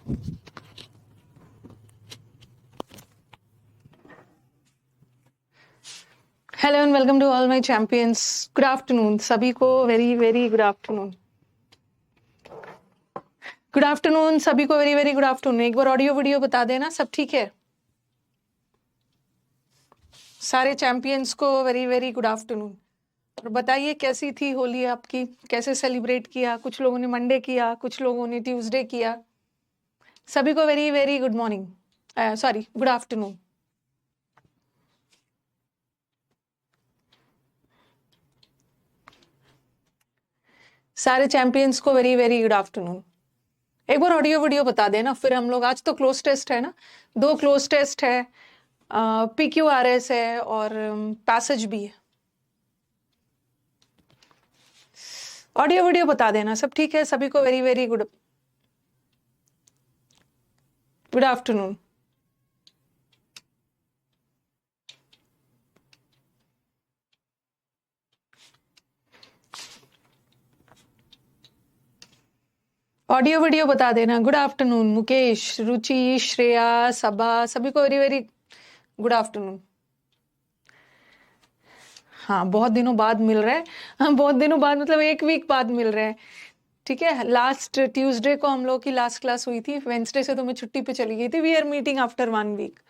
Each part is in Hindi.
Hello and welcome to all my champions. Good afternoon सभी को, very very good afternoon. Good afternoon सभी को, वेरी वेरी गुड आफ्टरनून। एक बार ऑडियो वीडियो बता देना, सब ठीक है? सारे चैंपियंस को वेरी वेरी गुड आफ्टरनून। और बताइए कैसी थी होली आपकी, कैसे सेलिब्रेट किया? कुछ लोगों ने मंडे किया, कुछ लोगों ने ट्यूसडे किया। सभी को very very good morning, sorry good afternoon. सारे चैंपियंस को वेरी वेरी गुड आफ्टरनून। एक बार ऑडियो वीडियो बता देना, फिर हम लोग, आज तो क्लोज टेस्ट है ना, 2 क्लोज टेस्ट है, PQRS है और पैसेज भी है। ऑडियो वीडियो बता देना, सब ठीक है? सभी को very very good afternoon. Audio video बता देना। गुड आफ्टरनून मुकेश, रुचि, श्रेया, सबा, सभी को वेरी वेरी गुड आफ्टरनून। हाँ, बहुत दिनों बाद मिल रहे हैं। हाँ, बहुत दिनों बाद मतलब 1 वीक बाद मिल रहे हैं। ठीक है, लास्ट ट्यूसडे को हम लोग की लास्ट क्लास हुई थी, वेंसडे से तो मैं छुट्टी पे चली गई थी। We are meeting after 1 week.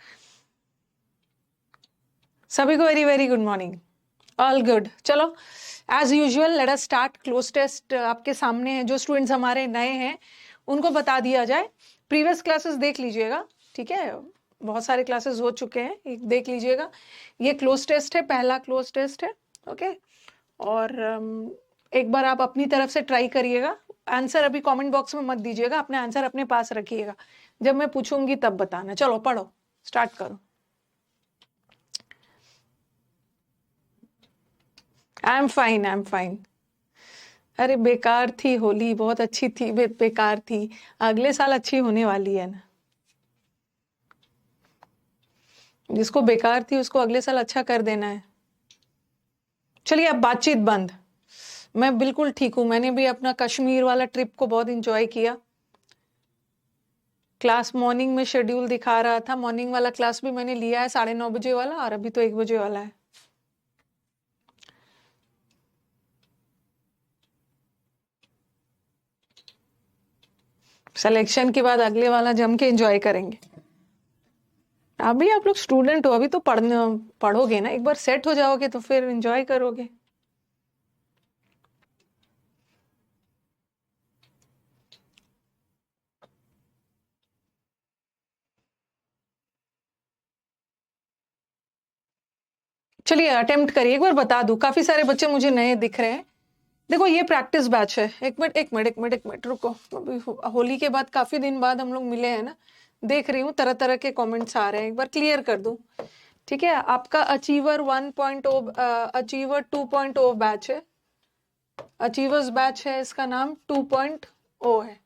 सभी को very very good morning. All good. चलो, as usual let us start. Cloze test आपके सामने है। जो स्टूडेंट्स हमारे नए हैं उनको बता दिया जाए, प्रीवियस क्लासेस देख लीजिएगा। ठीक है, बहुत सारे क्लासेस हो चुके हैं, एक देख लीजिएगा। ये क्लोज टेस्ट है, पहला क्लोज टेस्ट है। ओके, और एक बार आप अपनी तरफ से ट्राई करिएगा। आंसर अभी कमेंट बॉक्स में मत दीजिएगा, अपने आंसर अपने पास रखिएगा, जब मैं पूछूंगी तब बताना। चलो पढ़ो, स्टार्ट करो। I am fine, I am fine. अरे बेकार थी होली, बहुत अच्छी थी, बेकार थी। अगले साल अच्छी होने वाली है ना। जिसको बेकार थी उसको अगले साल अच्छा कर देना है। चलिए अब बातचीत बंद। मैं बिल्कुल ठीक हूँ, मैंने भी अपना कश्मीर वाला ट्रिप को बहुत इंजॉय किया। क्लास मॉर्निंग में शेड्यूल दिखा रहा था, मॉर्निंग वाला क्लास भी मैंने लिया है 9:30 बजे वाला, और अभी तो 1 बजे वाला है। सिलेक्शन के बाद अगले वाला जम के एंजॉय करेंगे। अभी आप लोग स्टूडेंट हो, अभी तो पढ़ोगे ना, एक बार सेट हो जाओगे तो फिर एंजॉय करोगे। चलिए अटेम्प्ट करिए, एक बार बता दूं, काफी सारे बच्चे मुझे नए दिख रहे हैं। देखो ये प्रैक्टिस बैच है। एक मिनट एक मिनट एक मिनट एक मिनट रुको, अभी होली के बाद काफी दिन बाद हम लोग मिले हैं ना, देख रही हूँ तरह तरह के कमेंट्स आ रहे हैं, एक बार क्लियर कर दूं। ठीक है, आपका अचीवर 1.0 अचीवर 2.0 बैच है, अचीवर्स बैच है, इसका नाम 2.0 है।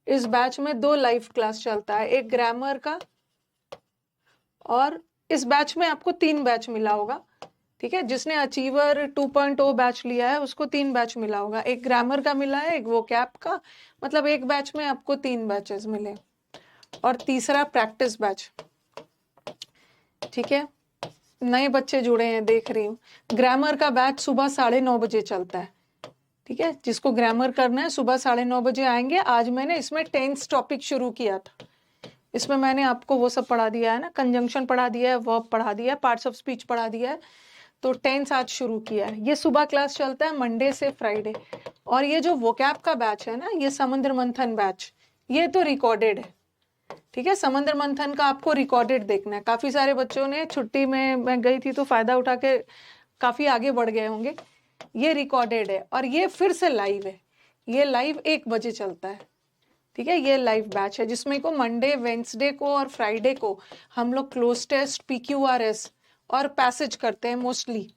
इस बैच में 2 लाइव क्लास चलता है, एक ग्रामर का, और इस बैच में आपको 3 बैच मिला होगा। ठीक है, जिसने अचीवर 2.0 बैच लिया है उसको 3 बैच मिला होगा, एक ग्रामर का मिला है, एक वोकैब का, मतलब एक बैच में आपको 3 बैचेस मिले, और तीसरा प्रैक्टिस बैच। ठीक है, नए बच्चे जुड़े हैं देख रही हूँ। ग्रामर का बैच सुबह 9:30 बजे चलता है। ठीक है, जिसको ग्रामर करना है सुबह 9:30 बजे आएंगे। आज मैंने इसमें टेंस टॉपिक शुरू किया था, इसमें मैंने आपको वो सब पढ़ा दिया है ना, कंजंक्शन पढ़ा दिया है, वर्ब पढ़ा दिया है, पार्ट्स ऑफ स्पीच पढ़ा दिया है, तो टेंस आज शुरू किया है। ये सुबह क्लास चलता है मंडे से फ्राइडे। और ये जो वोकैब का बैच है ना, ये समुद्र मंथन बैच, ये तो रिकॉर्डेड है। ठीक है, समुद्र मंथन का आपको रिकॉर्डेड देखना है। काफी सारे बच्चों ने छुट्टी में, मैं गई थी तो फायदा उठा के काफी आगे बढ़ गए होंगे। ये रिकॉर्डेड है और ये फिर से लाइव है। ये लाइव 1 बजे चलता है। ठीक है, ये लाइव बैच है जिसमें को मंडे, वेंसडे को और फ्राइडे को हम लोग क्लोज टेस्ट, PQRS और पैसेज करते हैं मोस्टली।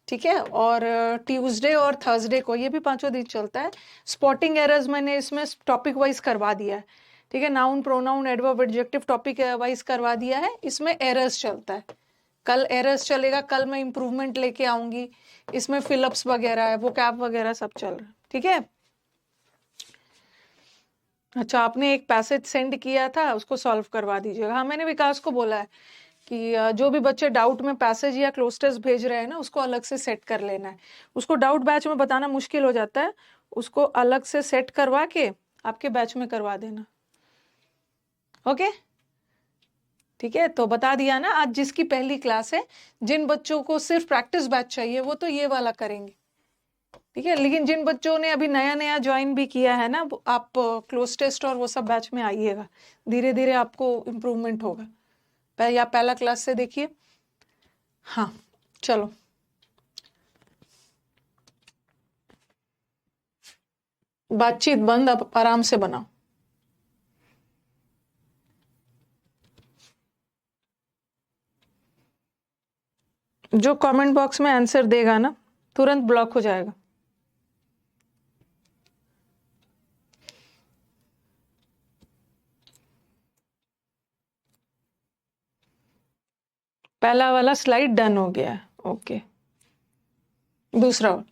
ठीक है, और ट्यूसडे और थर्सडे को, ये भी 5 दिन चलता है। स्पॉटिंग एरर्स मैंने इसमें टॉपिक वाइज करवा दिया है। ठीक है, noun, pronoun, adverb, adjective topic wise करवा दिया है। इसमें एरर्स चलता है, कल एरर्स चलेगा, कल मैं इंप्रूवमेंट लेके आऊंगी। इसमें फिलअप्स वगैरह है, वोकैब वगैरह सब चल रहा है। ठीक है, अच्छा, आपने एक पैसेज सेंड किया था, उसको सॉल्व करवा दीजिएगा। हाँ, मैंने विकास को बोला है कि जो भी बच्चे डाउट में पैसेज या क्लोज टेस्ट भेज रहे हैं ना, उसको अलग से सेट कर लेना है। उसको डाउट बैच में बताना मुश्किल हो जाता है, उसको अलग से सेट करवा के आपके बैच में करवा देना। ओके, ठीक है, तो बता दिया ना। आज जिसकी पहली क्लास है, जिन बच्चों को सिर्फ प्रैक्टिस बैच चाहिए वो तो ये वाला करेंगे, ठीक है। लेकिन जिन बच्चों ने अभी नया नया ज्वाइन भी किया है ना, आप क्लोज टेस्ट और वो सब बैच में आइएगा, धीरे धीरे आपको इम्प्रूवमेंट होगा। या पहला क्लास से देखिए। हाँ, चलो, बातचीत बंद, अब आराम से बनाओ। जो कमेंट बॉक्स में आंसर देगा ना, तुरंत ब्लॉक हो जाएगा। पहला वाला स्लाइड डन हो गया है, ओके। दूसरा वाला,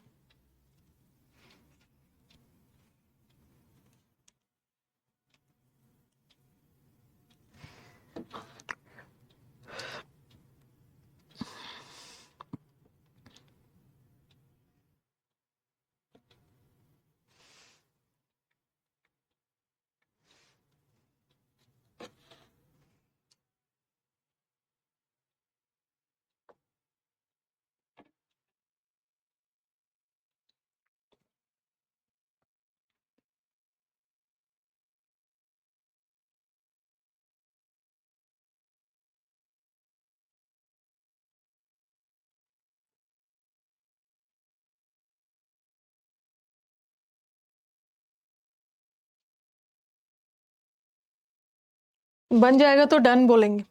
बन जाएगा तो डन बोलेंगे।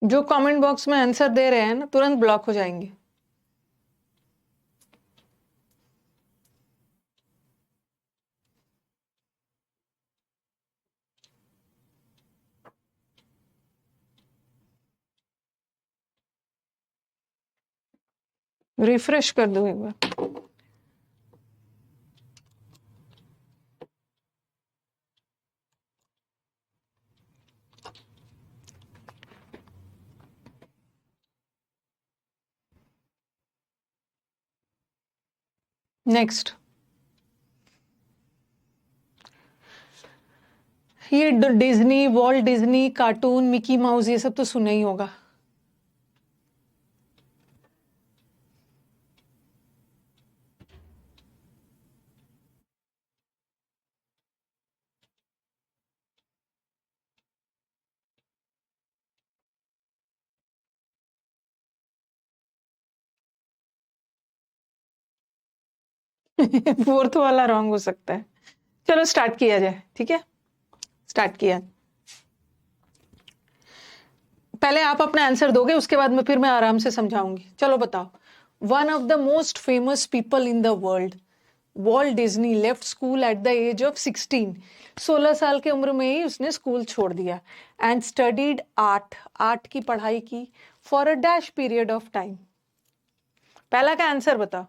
जो कमेंट बॉक्स में आंसर दे रहे हैं ना, तुरंत ब्लॉक हो जाएंगे। रिफ्रेश कर दो एक बार। नेक्स्ट, ये Disney, Walt Disney, cartoon, Mickey mouse, ये सब तो सुना ही होगा। फोर्थ वाला रॉन्ग हो सकता है। चलो स्टार्ट किया जाए, ठीक है, स्टार्ट किया। पहले आप अपना आंसर दोगे, उसके बाद में फिर मैं आराम से समझाऊंगी। चलो बताओ। One of the most famous people in the world, Walt Disney, left school at the age of 16। 16 साल की उम्र में ही उसने स्कूल छोड़ दिया। एंड स्टडीड आर्ट, आर्ट की पढ़ाई की, for a dash period of time. पहला का आंसर बताओ।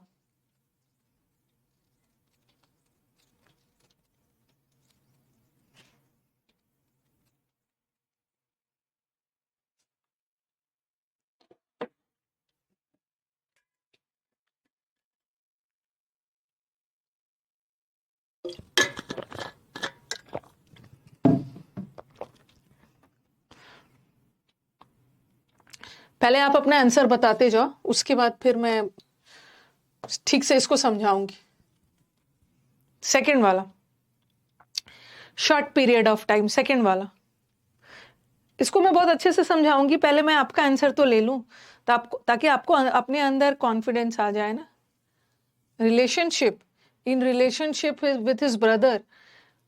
पहले आप अपना आंसर बताते जाओ, उसके बाद फिर मैं ठीक से इसको समझाऊंगी। सेकंड वाला, short period of time, second वाला, इसको मैं बहुत अच्छे से समझाऊंगी। पहले मैं आपका आंसर तो ले लूं, ताकि आपको अपने अंदर कॉन्फिडेंस आ जाए ना। Relationship, in relationship with his brother,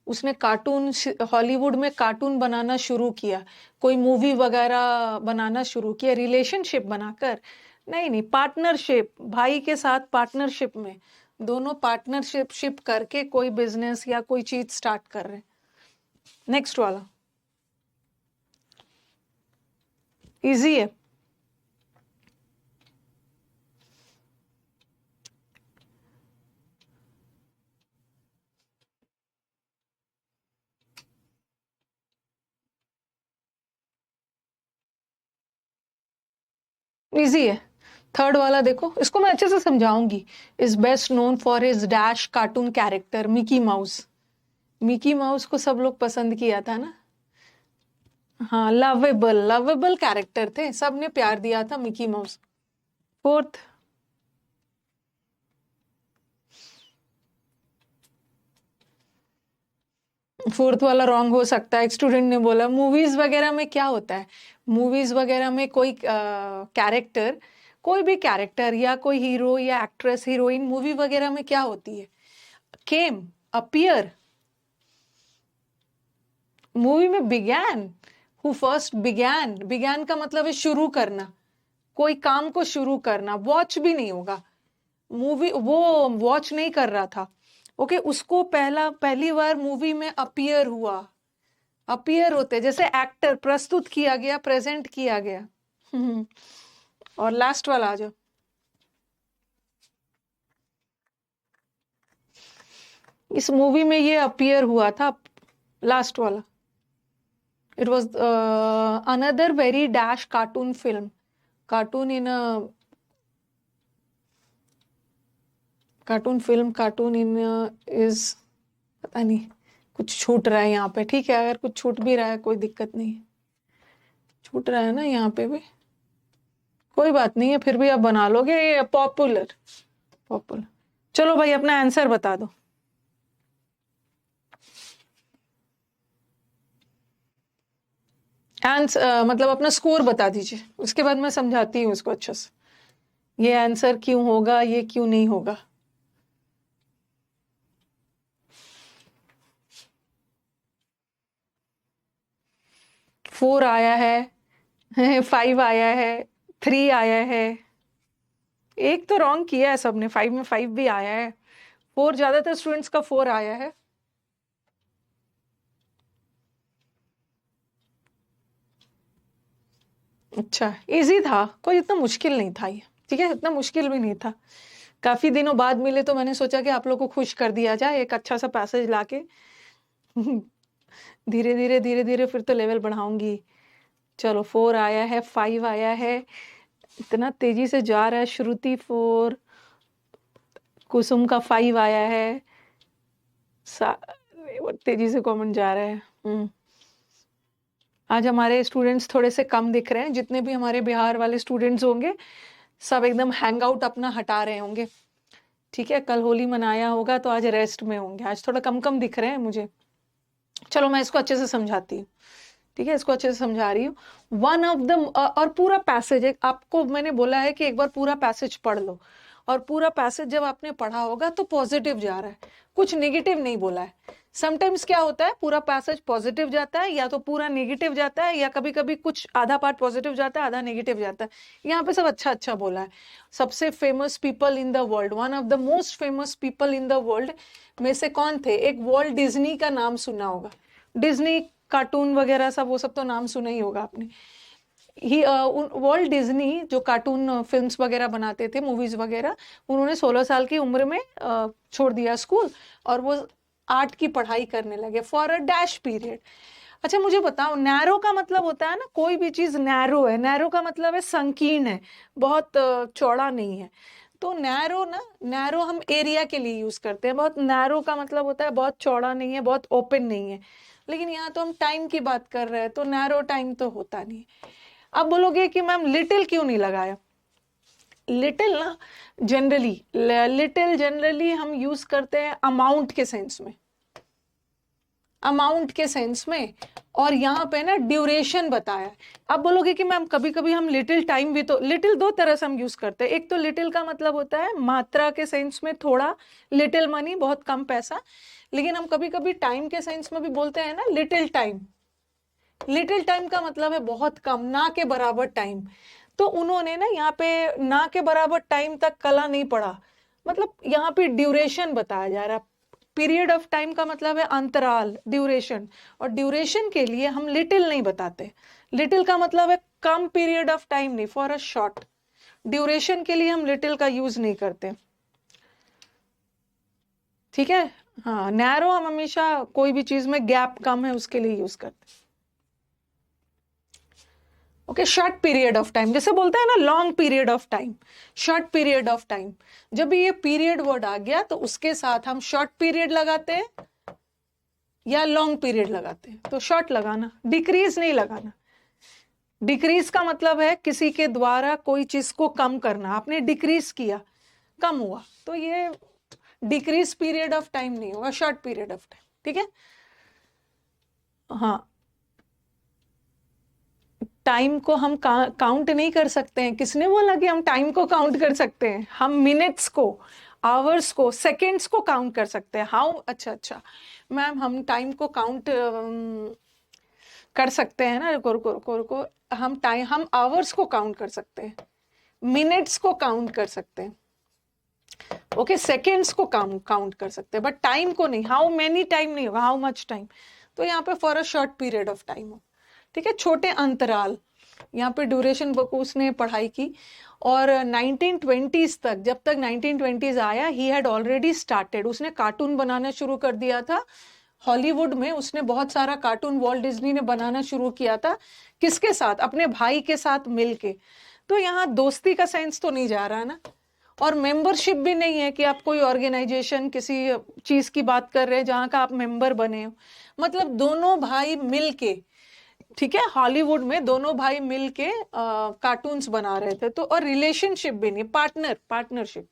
उसने कार्टून, हॉलीवुड में कार्टून बनाना शुरू किया, कोई मूवी वगैरह बनाना शुरू किया, रिलेशनशिप बनाकर नहीं नहीं, पार्टनरशिप, भाई के साथ पार्टनरशिप में, दोनों पार्टनरशिप करके कोई बिजनेस या कोई चीज स्टार्ट कर रहे हैं। नेक्स्ट वाला इजी है। इजी है। थर्ड वाला देखो, इसको मैं अच्छे से समझाऊंगी। Is best known for his dash cartoon character Mickey Mouse. Mickey Mouse को सब लोग पसंद किया था ना। हाँ, लवेबल लवेबल कैरेक्टर थे, सबने प्यार दिया था मिकी माउस। फोर्थ, फोर्थ वाला रॉन्ग हो सकता है। एक स्टूडेंट ने बोला मूवीज वगैरह में क्या होता है, मूवीज वगैरह में कोई कैरेक्टर, कोई भी कैरेक्टर या कोई हीरो या एक्ट्रेस हीरोइन मूवी वगैरह में क्या होती है, केम, अपीयर। मूवी में began, who first began, began का मतलब है शुरू करना, कोई काम को शुरू करना। वॉच भी नहीं होगा, मूवी वो वॉच नहीं कर रहा था, ओके, उसको पहली बार मूवी में अपीयर हुआ। अपीयर होते जैसे एक्टर, प्रस्तुत किया गया, प्रेजेंट किया गया। और लास्ट वाला आ जाओ। इस मूवी में ये अपीयर हुआ था, लास्ट वाला। It was another very dash cartoon film, cartoon in cartoon film, cartoon in is, पता नहीं कुछ छूट रहा है यहाँ पे। ठीक है, अगर कुछ छूट भी रहा है कोई दिक्कत नहीं है, छूट रहा है ना यहाँ पे भी, कोई बात नहीं है, फिर भी आप बना लोगे। ये पॉपुलर, पॉपुलर। चलो भाई अपना आंसर बता दो। आंसर मतलब अपना स्कोर बता दीजिए, उसके बाद मैं समझाती हूँ इसको अच्छे से, ये आंसर क्यों होगा, ये क्यों नहीं होगा। फोर आया है, फाइव आया है, थ्री आया है, एक तो रॉन्ग किया है सबने, फाइव में फाइव भी आया है, फोर, ज्यादातर स्टूडेंट्स का फोर आया है। अच्छा, इजी था, कोई इतना मुश्किल नहीं था ये, ठीक है, इतना मुश्किल भी नहीं था। काफी दिनों बाद मिले तो मैंने सोचा कि आप लोग को खुश कर दिया जाए एक अच्छा सा पैसेज लाके। धीरे धीरे धीरे धीरे फिर तो लेवल बढ़ाऊंगी। चलो, फोर आया है, फाइव आया है, इतना तेजी से जा रहा है। श्रुति फोर, कुसुम का फाइव आया है, तेजी से कमेंट जा रहा है। आज हमारे स्टूडेंट्स थोड़े से कम दिख रहे हैं, जितने भी हमारे बिहार वाले स्टूडेंट्स होंगे सब एकदम हैंग आउट अपना हटा रहे होंगे। ठीक है, कल होली मनाया होगा तो आज रेस्ट में होंगे, आज थोड़ा कम कम दिख रहे हैं मुझे। चलो मैं इसको अच्छे से समझाती हूँ, ठीक है, इसको अच्छे से समझा रही हूँ। वन ऑफ द, और पूरा पैसेज आपको मैंने बोला है कि एक बार पूरा पैसेज पढ़ लो, और पूरा पैसेज जब आपने पढ़ा होगा तो पॉजिटिव जा रहा है, कुछ नेगेटिव नहीं बोला है। समटाइम्स क्या होता है, पूरा पैसेज पॉजिटिव जाता है या तो पूरा नेगेटिव जाता है, या कभी कभी कुछ आधा पार्ट पॉजिटिव जाता है आधा नेगेटिव जाता है। यहाँ पे सब अच्छा अच्छा बोला है। सबसे famous people in the world, one of the most famous people in the world में से कौन थे, एक वॉल्ट डिज्नी का नाम सुना होगा, डिज्नी कार्टून वगैरह सब, वो सब तो नाम सुना ही होगा आपने। ही वॉल्ट डिज्नी जो कार्टून फिल्म्स वगैरह बनाते थे, मूवीज वगैरह, उन्होंने 16 साल की उम्र में छोड़ दिया स्कूल, और वो आर्ट की पढ़ाई करने लगे फॉर अ डैश पीरियड। अच्छा मुझे बताओ, नैरो का मतलब होता है ना, कोई भी चीज नैरो है, नैरो का मतलब है संकीर्ण है, बहुत चौड़ा नहीं है। तो नैरो ना, नैरो हम एरिया के लिए यूज करते हैं, बहुत नैरो का मतलब होता है बहुत चौड़ा नहीं है, बहुत ओपन नहीं है। लेकिन यहाँ तो हम टाइम की बात कर रहे हैं, तो नैरो टाइम तो होता नहीं। अब बोलोगे कि मैम लिटिल क्यों नहीं लगाया। लिटिल ना जनरली, लिटिल जनरली हम यूज करते हैं अमाउंट के सेंस में, अमाउंट के सेंस में, और यहाँ पे ना ड्यूरेशन बताया है। अब बोलोगे कि मैम कभी कभी हम लिटिल टाइम भी, तो लिटिल दो तरह से हम यूज करते हैं। एक तो लिटिल का मतलब होता है मात्रा के सेंस में थोड़ा, लिटिल मनी बहुत कम पैसा। लेकिन हम कभी कभी टाइम के सेंस में भी बोलते हैं ना लिटिल टाइम। लिटिल टाइम का मतलब है बहुत कम, ना के बराबर टाइम। तो उन्होंने ना यहाँ पे ना के बराबर टाइम तक कला नहीं पढ़ा, मतलब यहाँ पे ड्यूरेशन बताया जा रहा है। पीरियड ऑफ टाइम का मतलब है अंतराल, ड्यूरेशन, और ड्यूरेशन के लिए हम लिटिल नहीं बताते। लिटिल का मतलब है कम पीरियड ऑफ टाइम नहीं, फॉर अ शॉर्ट। ड्यूरेशन के लिए हम लिटिल का यूज नहीं करते, ठीक है। हाँ, नैरो हम हमेशा कोई भी चीज में गैप कम है उसके लिए यूज करते हैं। Okay, short period of time, जैसे बोलते हैं ना long period of time, short period of time. जब भी ये पीरियड वर्ड आ गया तो उसके साथ हम शॉर्ट पीरियड लगाते हैं या लॉन्ग पीरियड लगाते हैं। तो शॉर्ट लगाना, डिक्रीज नहीं लगाना। डिक्रीज का मतलब है किसी के द्वारा कोई चीज को कम करना, आपने डिक्रीज किया, कम हुआ, तो ये डिक्रीज पीरियड ऑफ टाइम नहीं होगा, शॉर्ट पीरियड ऑफ टाइम, ठीक है। हाँ, टाइम को हम काउंट नहीं कर सकते हैं। किसने बोला कि हम टाइम को काउंट कर सकते हैं? हम मिनट्स को, आवर्स को, सेकेंड्स को काउंट कर सकते हैं। हाउ? अच्छा अच्छा मैम, हम टाइम को काउंट कर सकते हैं ना। रुको रुको रुको रुको, हम आवर्स को काउंट कर सकते हैं, मिनट्स को काउंट कर सकते हैं, ओके, सेकेंड्स को काउंट कर सकते हैं, बट टाइम को नहीं। हाउ मेनी टाइम नहीं होगा, हाउ मच टाइम। तो यहाँ पे for a short period of time हो, ठीक है, छोटे अंतराल। यहाँ पे ड्यूरेशन बुक उसने पढ़ाई की, और 1920s तक, जब तक 1920s आया, ही हैड ऑलरेडी स्टार्टेड, उसने कार्टून बनाना शुरू कर दिया था हॉलीवुड में। उसने बहुत सारा कार्टून वॉल्ट डिज्नी ने बनाना शुरू किया था, किसके साथ? अपने भाई के साथ मिलके। तो यहाँ दोस्ती का सेंस तो नहीं जा रहा ना, और मेंबरशिप भी नहीं है कि आप कोई ऑर्गेनाइजेशन, किसी चीज की बात कर रहे हैं जहां का आप मेंबर बने हो। मतलब दोनों भाई मिलके, ठीक है, हॉलीवुड में दोनों भाई मिलके कार्टून्स बना रहे थे। तो और रिलेशनशिप भी नहीं, पार्टनरशिप।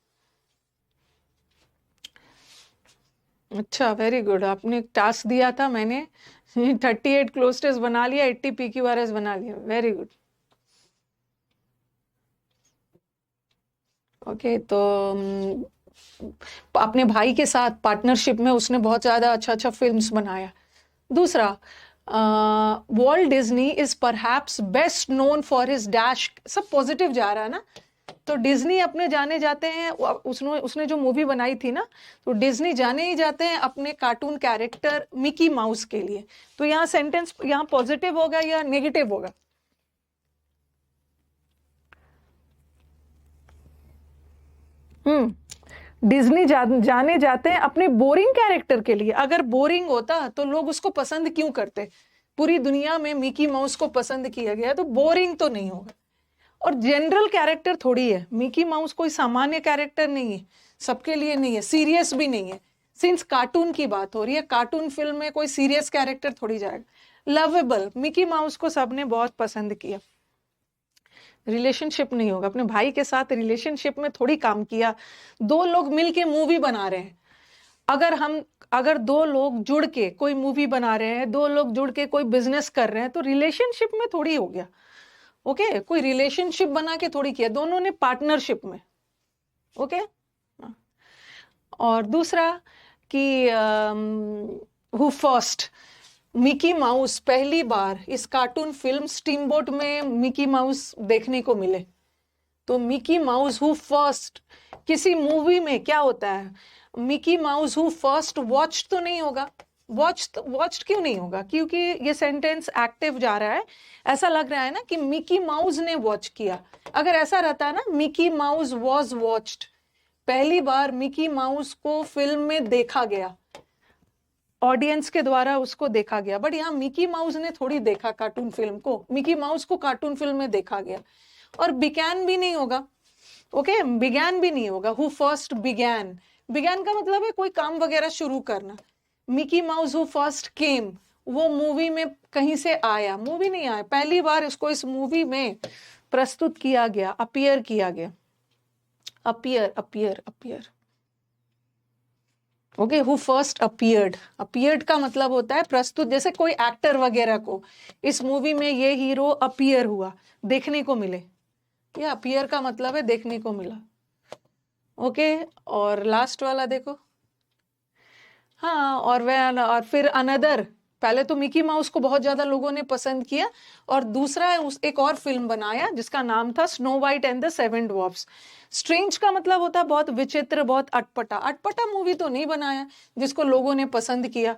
अच्छा, वेरी गुड, आपने एक टास्क दिया था, मैंने 38 क्लोस्टर्स बना लिया, 80 PQRS बना लिया, वेरी गुड। ओके, तो अपने भाई के साथ पार्टनरशिप में उसने बहुत ज्यादा अच्छा अच्छा फिल्म्स बनाया। दूसरा, Walt Disney is perhaps best known for his dash, सब पॉजिटिव जा रहा है ना। तो डिज्नी अपने जाने जाते हैं, उसने जो मूवी बनाई थी ना, तो डिज्नी जाने ही जाते हैं अपने कार्टून कैरेक्टर मिकी माउस के लिए। तो यहाँ सेंटेंस यहाँ पॉजिटिव होगा या नेगेटिव होगा? डिज्नी जाने जाते हैं अपने बोरिंग कैरेक्टर के लिए। अगर बोरिंग होता तो लोग उसको पसंद क्यों करते? पूरी दुनिया में मिकी माउस को पसंद किया गया, तो बोरिंग तो नहीं होगा। और जनरल कैरेक्टर थोड़ी है मिकी माउस, कोई सामान्य कैरेक्टर नहीं है, सबके लिए नहीं है, सीरियस भी नहीं है। सिंस कार्टून की बात हो रही है, कार्टून फिल्म में कोई सीरियस कैरेक्टर थोड़ी जाएगा। लवेबल, मिकी माउस को सबने बहुत पसंद किया। रिलेशनशिप नहीं होगा, अपने भाई के साथ रिलेशनशिप में थोड़ी काम किया। दो लोग मिलके मूवी बना रहे हैं, अगर दो लोग जुड़ के कोई मूवी बना रहे हैं, दो लोग जुड़ के कोई बिजनेस कर रहे हैं, तो रिलेशनशिप में थोड़ी हो गया। ओके, कोई रिलेशनशिप बना के थोड़ी किया, दोनों ने पार्टनरशिप में। ओके, और दूसरा कि हु फर्स्ट, मिकी माउस पहली बार इस कार्टून फिल्म स्टीमबोट में मिकी माउस देखने को मिले। तो मिकी माउस हु फर्स्ट, किसी मूवी में क्या होता है, Mickey mouse who first watch तो नहीं होगा। वॉच क्यों नहीं होगा? क्योंकि ये सेंटेंस एक्टिव जा रहा है, ऐसा लग रहा है ना कि मिकी माउस ने वॉच किया। अगर ऐसा रहता है ना, मिकी माउस वॉज वॉच्ड, पहली बार मिकी माउस को फिल्म में देखा गया, ऑडियंस के द्वारा उसको देखा गया। बट यहाँ मिकी माउस ने थोड़ी देखा कार्टून फिल्म को, मिकी माउस को कार्टून फिल्म में देखा गया। और बिगैन भी नहीं होगा, ओके, बिगैन भी नहीं होगा। हु फर्स्ट बिगैन, बिगैन का मतलब है कोई काम वगैरह शुरू करना। Mickey mouse who first came, वो मूवी में कहीं से आया, मूवी नहीं आया, पहली बार इसको इस मूवी में प्रस्तुत किया गया, अपीयर किया गया, appear appear appear. Okay, who first appeared, appeared का मतलब होता है प्रस्तुत, जैसे कोई एक्टर वगैरह को इस मूवी में ये हीरो अपीयर हुआ, देखने को मिले, ये अपीयर का मतलब है देखने को मिला। ओके, और लास्ट वाला देखो, हाँ, और फिर अनदर, पहले तो मिकी माउस को बहुत ज्यादा लोगों ने पसंद किया, और दूसरा एक और फिल्म बनाया जिसका नाम था snow white and the seven dwarfs. Strange का मतलब होता है बहुत विचित्र, बहुत अटपटा। अटपटा मूवी तो नहीं बनाया जिसको लोगों ने पसंद किया।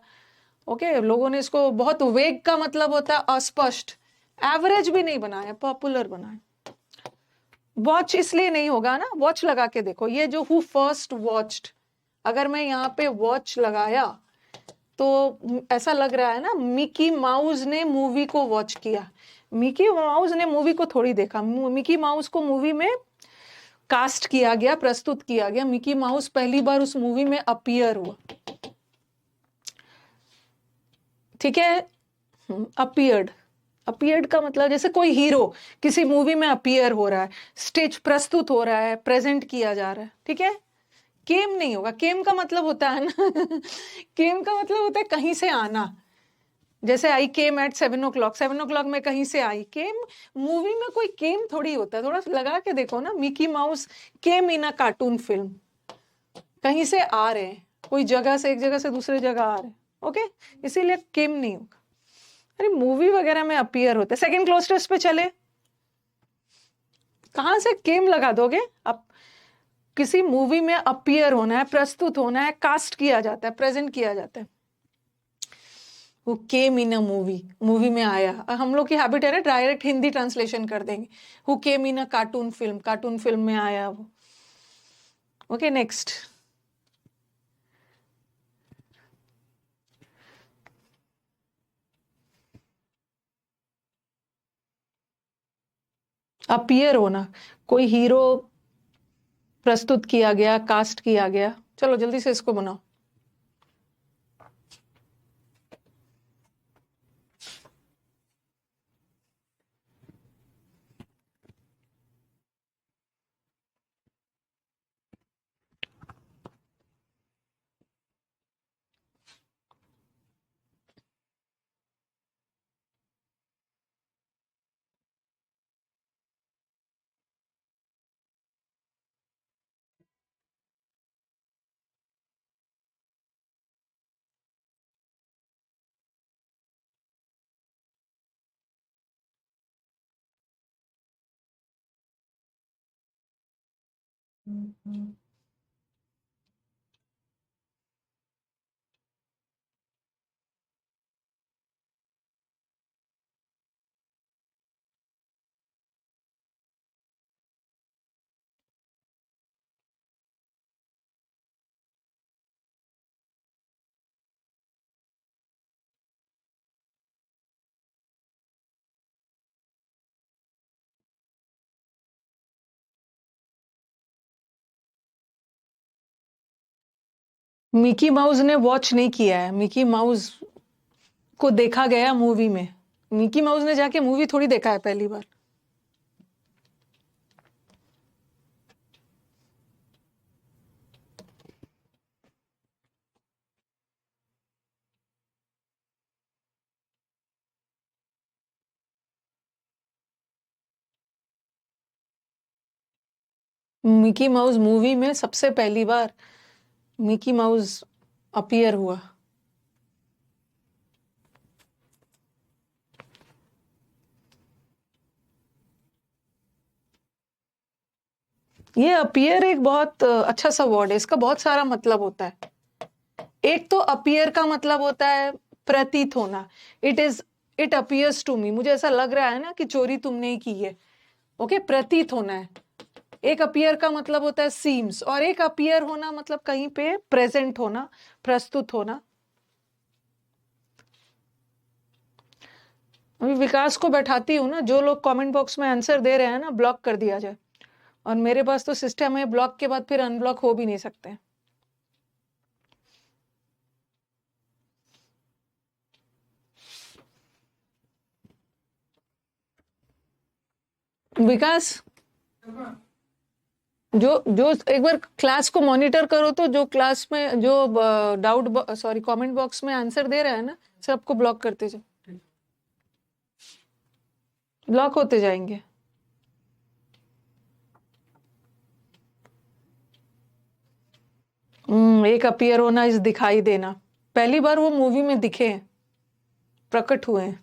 ओके, लोगों ने इसको बहुत वेग का मतलब होता है अस्पष्ट। एवरेज भी नहीं बनाया, पॉपुलर बनाया। वॉच इसलिए नहीं होगा ना, वॉच लगा के देखो, ये जो हु फर्स्ट वॉच्ड, अगर मैं यहाँ पे वॉच लगाया तो ऐसा लग रहा है ना मिकी माउस ने मूवी को वॉच किया। मिकी माउस ने मूवी को थोड़ी देखा, मिकी माउस को मूवी में कास्ट किया गया, प्रस्तुत किया गया। मिकी माउस पहली बार उस मूवी में अपीयर हुआ, ठीक है। अपीयर्ड, अपीयर्ड का मतलब जैसे कोई हीरो किसी मूवी में अपीयर हो रहा है, स्टेज प्रस्तुत हो रहा है, प्रेजेंट किया जा रहा है, ठीक है। केम नहीं होगा, केम का मतलब होता है ना केम का मतलब होता है कहीं से आना। जैसे आई केम एट 7 o'clock, 7 o'clock में कहीं से आई। केम मूवी में कोई केम थोड़ी होता है, थोड़ा लगा के देखो ना। मिकी माउस केम इन अ कार्टून फिल्म, कहीं से आ रहे हैं, कोई जगह से, एक जगह से दूसरे जगह आ रहे हैं, ओके, इसीलिए केम नहीं होगा। अरे मूवी वगैरह में अपीयर होते। सेकंड क्लोज पे चले, कहां से केम लगा दोगे? अब किसी मूवी में अपीयर होना है, प्रस्तुत होना है, कास्ट किया जाता है, प्रेजेंट किया जाता है। वो केम इन अ मूवी, मूवी में आया। हम लोग की हैबिट है ना डायरेक्ट हिंदी ट्रांसलेशन कर देंगे, who came in a cartoon film, cartoon film में आया वो। Okay, next. अपीयर होना, कोई हीरो प्रस्तुत किया गया, कास्ट किया गया। चलो जल्दी से इसको बनाओ। मिकी माउस ने वॉच नहीं किया है, मिकी माउस को देखा गया मूवी में। मिकी माउस ने जाके मूवी थोड़ी देखा है पहली बार। मिकी माउस मूवी में सबसे पहली बार मिकी माउस अपीयर हुआ। ये अपीयर एक बहुत अच्छा सा वर्ड है, इसका बहुत सारा मतलब होता है। एक तो अपीयर का मतलब होता है प्रतीत होना, इट अपीयर्स टू मी, मुझे ऐसा लग रहा है ना कि चोरी तुमने ही की है। ओके, प्रतीत होना है। एक अपीयर का मतलब होता है सीम्स, और एक अपीयर होना मतलब कहीं पे प्रेजेंट होना, प्रस्तुत होना। अभी विकास को बैठाती हूँ ना, जो लोग कमेंट बॉक्स में आंसर दे रहे हैं ना, ब्लॉक कर दिया जाए। और मेरे पास तो सिस्टम है, ब्लॉक के बाद फिर अनब्लॉक हो भी नहीं सकते। विकास, जो जो एक बार क्लास को मॉनिटर करो, तो जो क्लास में जो डाउट सॉरी कमेंट बॉक्स में आंसर दे रहा है ना, सबको ब्लॉक करते जाओ, ब्लॉक होते जाएंगे। एक अपीयर होना, इस दिखाई देना, पहली बार वो मूवी में दिखे हैं। प्रकट हुए हैं।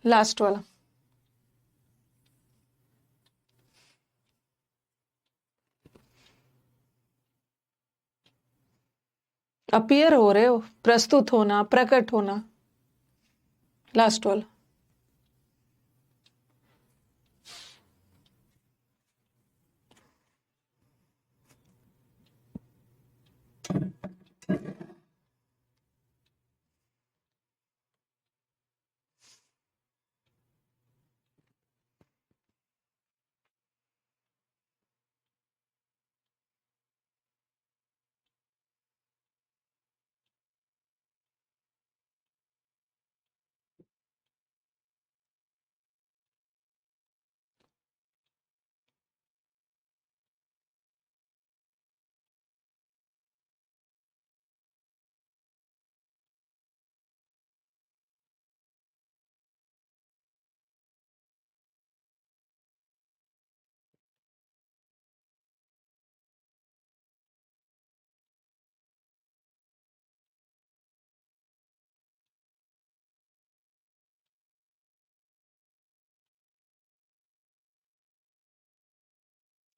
लास्ट वाला अपीयर हो रहे हो, प्रस्तुत होना, प्रकट होना। लास्ट वाला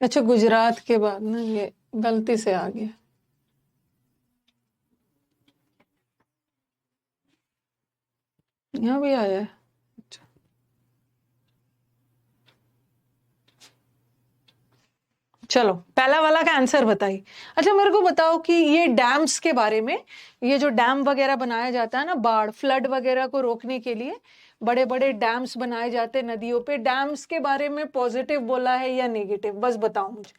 अच्छा, गुजरात के बाद ना ये गलती से आ गया। यहाँ भी आया है। अच्छा, चलो पहला वाला का आंसर बताइए। अच्छा मेरे को बताओ कि ये डैम्स के बारे में, ये जो डैम वगैरह बनाया जाता है ना, बाढ़ फ्लड वगैरह को रोकने के लिए बड़े बड़े डैम्स बनाए जाते हैं नदियों पे, डैम्स के बारे में पॉजिटिव बोला है या नेगेटिव, बस बताओ मुझे,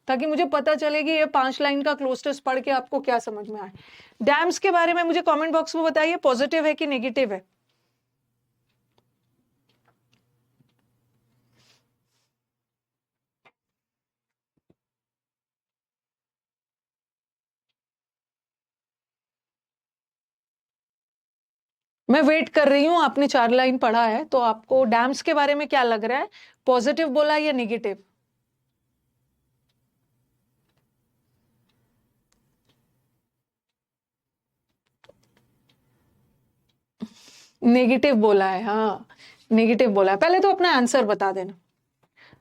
ताकि मुझे पता चले कि ये 5 लाइन का क्लोज पढ़ के आपको क्या समझ में आए। डैम्स के बारे में मुझे कमेंट बॉक्स में बताइए, पॉजिटिव है कि नेगेटिव है। मैं वेट कर रही हूँ, आपने 4 लाइन पढ़ा है तो आपको डैम्स के बारे में क्या लग रहा है, पॉजिटिव बोला या नेगेटिव? नेगेटिव बोला है, हाँ नेगेटिव बोला है। पहले तो अपना आंसर बता देना,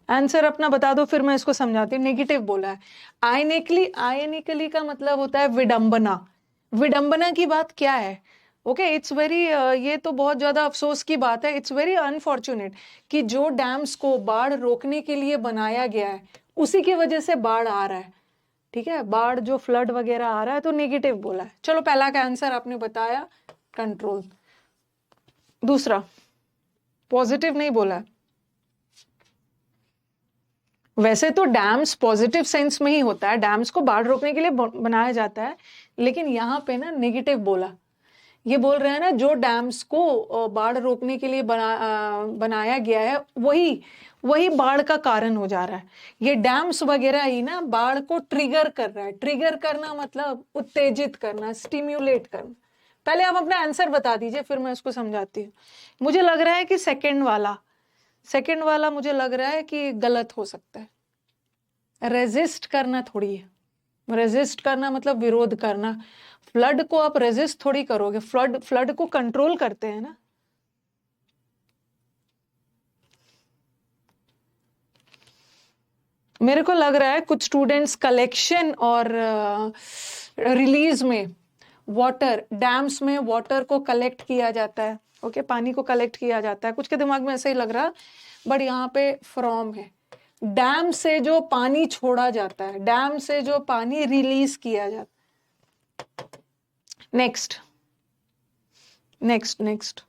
आंसर अपना बता दो फिर मैं इसको समझाती हूँ। नेगेटिव बोला है। आयनिकली, आयनिकली का मतलब होता है विडंबना। विडंबना की बात क्या है? ओके, इट्स वेरी, ये तो बहुत ज्यादा अफसोस की बात है, इट्स वेरी अनफॉर्चुनेट कि जो डैम्स को बाढ़ रोकने के लिए बनाया गया है उसी की वजह से बाढ़ आ रहा है। ठीक है, बाढ़ जो फ्लड वगैरह आ रहा है, तो नेगेटिव बोला है। चलो पहला का आंसर आपने बताया, कंट्रोल। दूसरा पॉजिटिव नहीं बोला। वैसे तो डैम्स पॉजिटिव सेंस में ही होता है, डैम्स को बाढ़ रोकने के लिए बनाया जाता है, लेकिन यहाँ पे ना नेगेटिव बोला। ये बोल रहे हैं ना, जो डैम्स को बाढ़ रोकने के लिए बनाया गया है वही वही बाढ़ का कारण हो जा रहा है। ये डैम्स वगैरह ही ना बाढ़ को ट्रिगर कर रहा है। ट्रिगर करना मतलब उत्तेजित करना, स्टिम्युलेट करना। पहले आप अपना आंसर बता दीजिए फिर मैं उसको समझाती हूँ। मुझे लग रहा है कि सेकंड वाला मुझे लग रहा है कि गलत हो सकता है। रेजिस्ट करना थोड़ी है, रेजिस्ट करना मतलब विरोध करना। फ्लड को आप रेजिस्ट थोड़ी करोगे, फ्लड फ्लड को कंट्रोल करते हैं ना। मेरे को लग रहा है कुछ स्टूडेंट्स कलेक्शन और रिलीज में, वाटर डैम्स में वाटर को कलेक्ट किया जाता है। ओके, पानी को कलेक्ट किया जाता है, कुछ के दिमाग में ऐसे ही लग रहा, बट यहाँ पे फ्रॉम है। डैम से जो पानी छोड़ा जाता है, डैम से जो पानी रिलीज किया जाता है। नेक्स्ट नेक्स्ट नेक्स्ट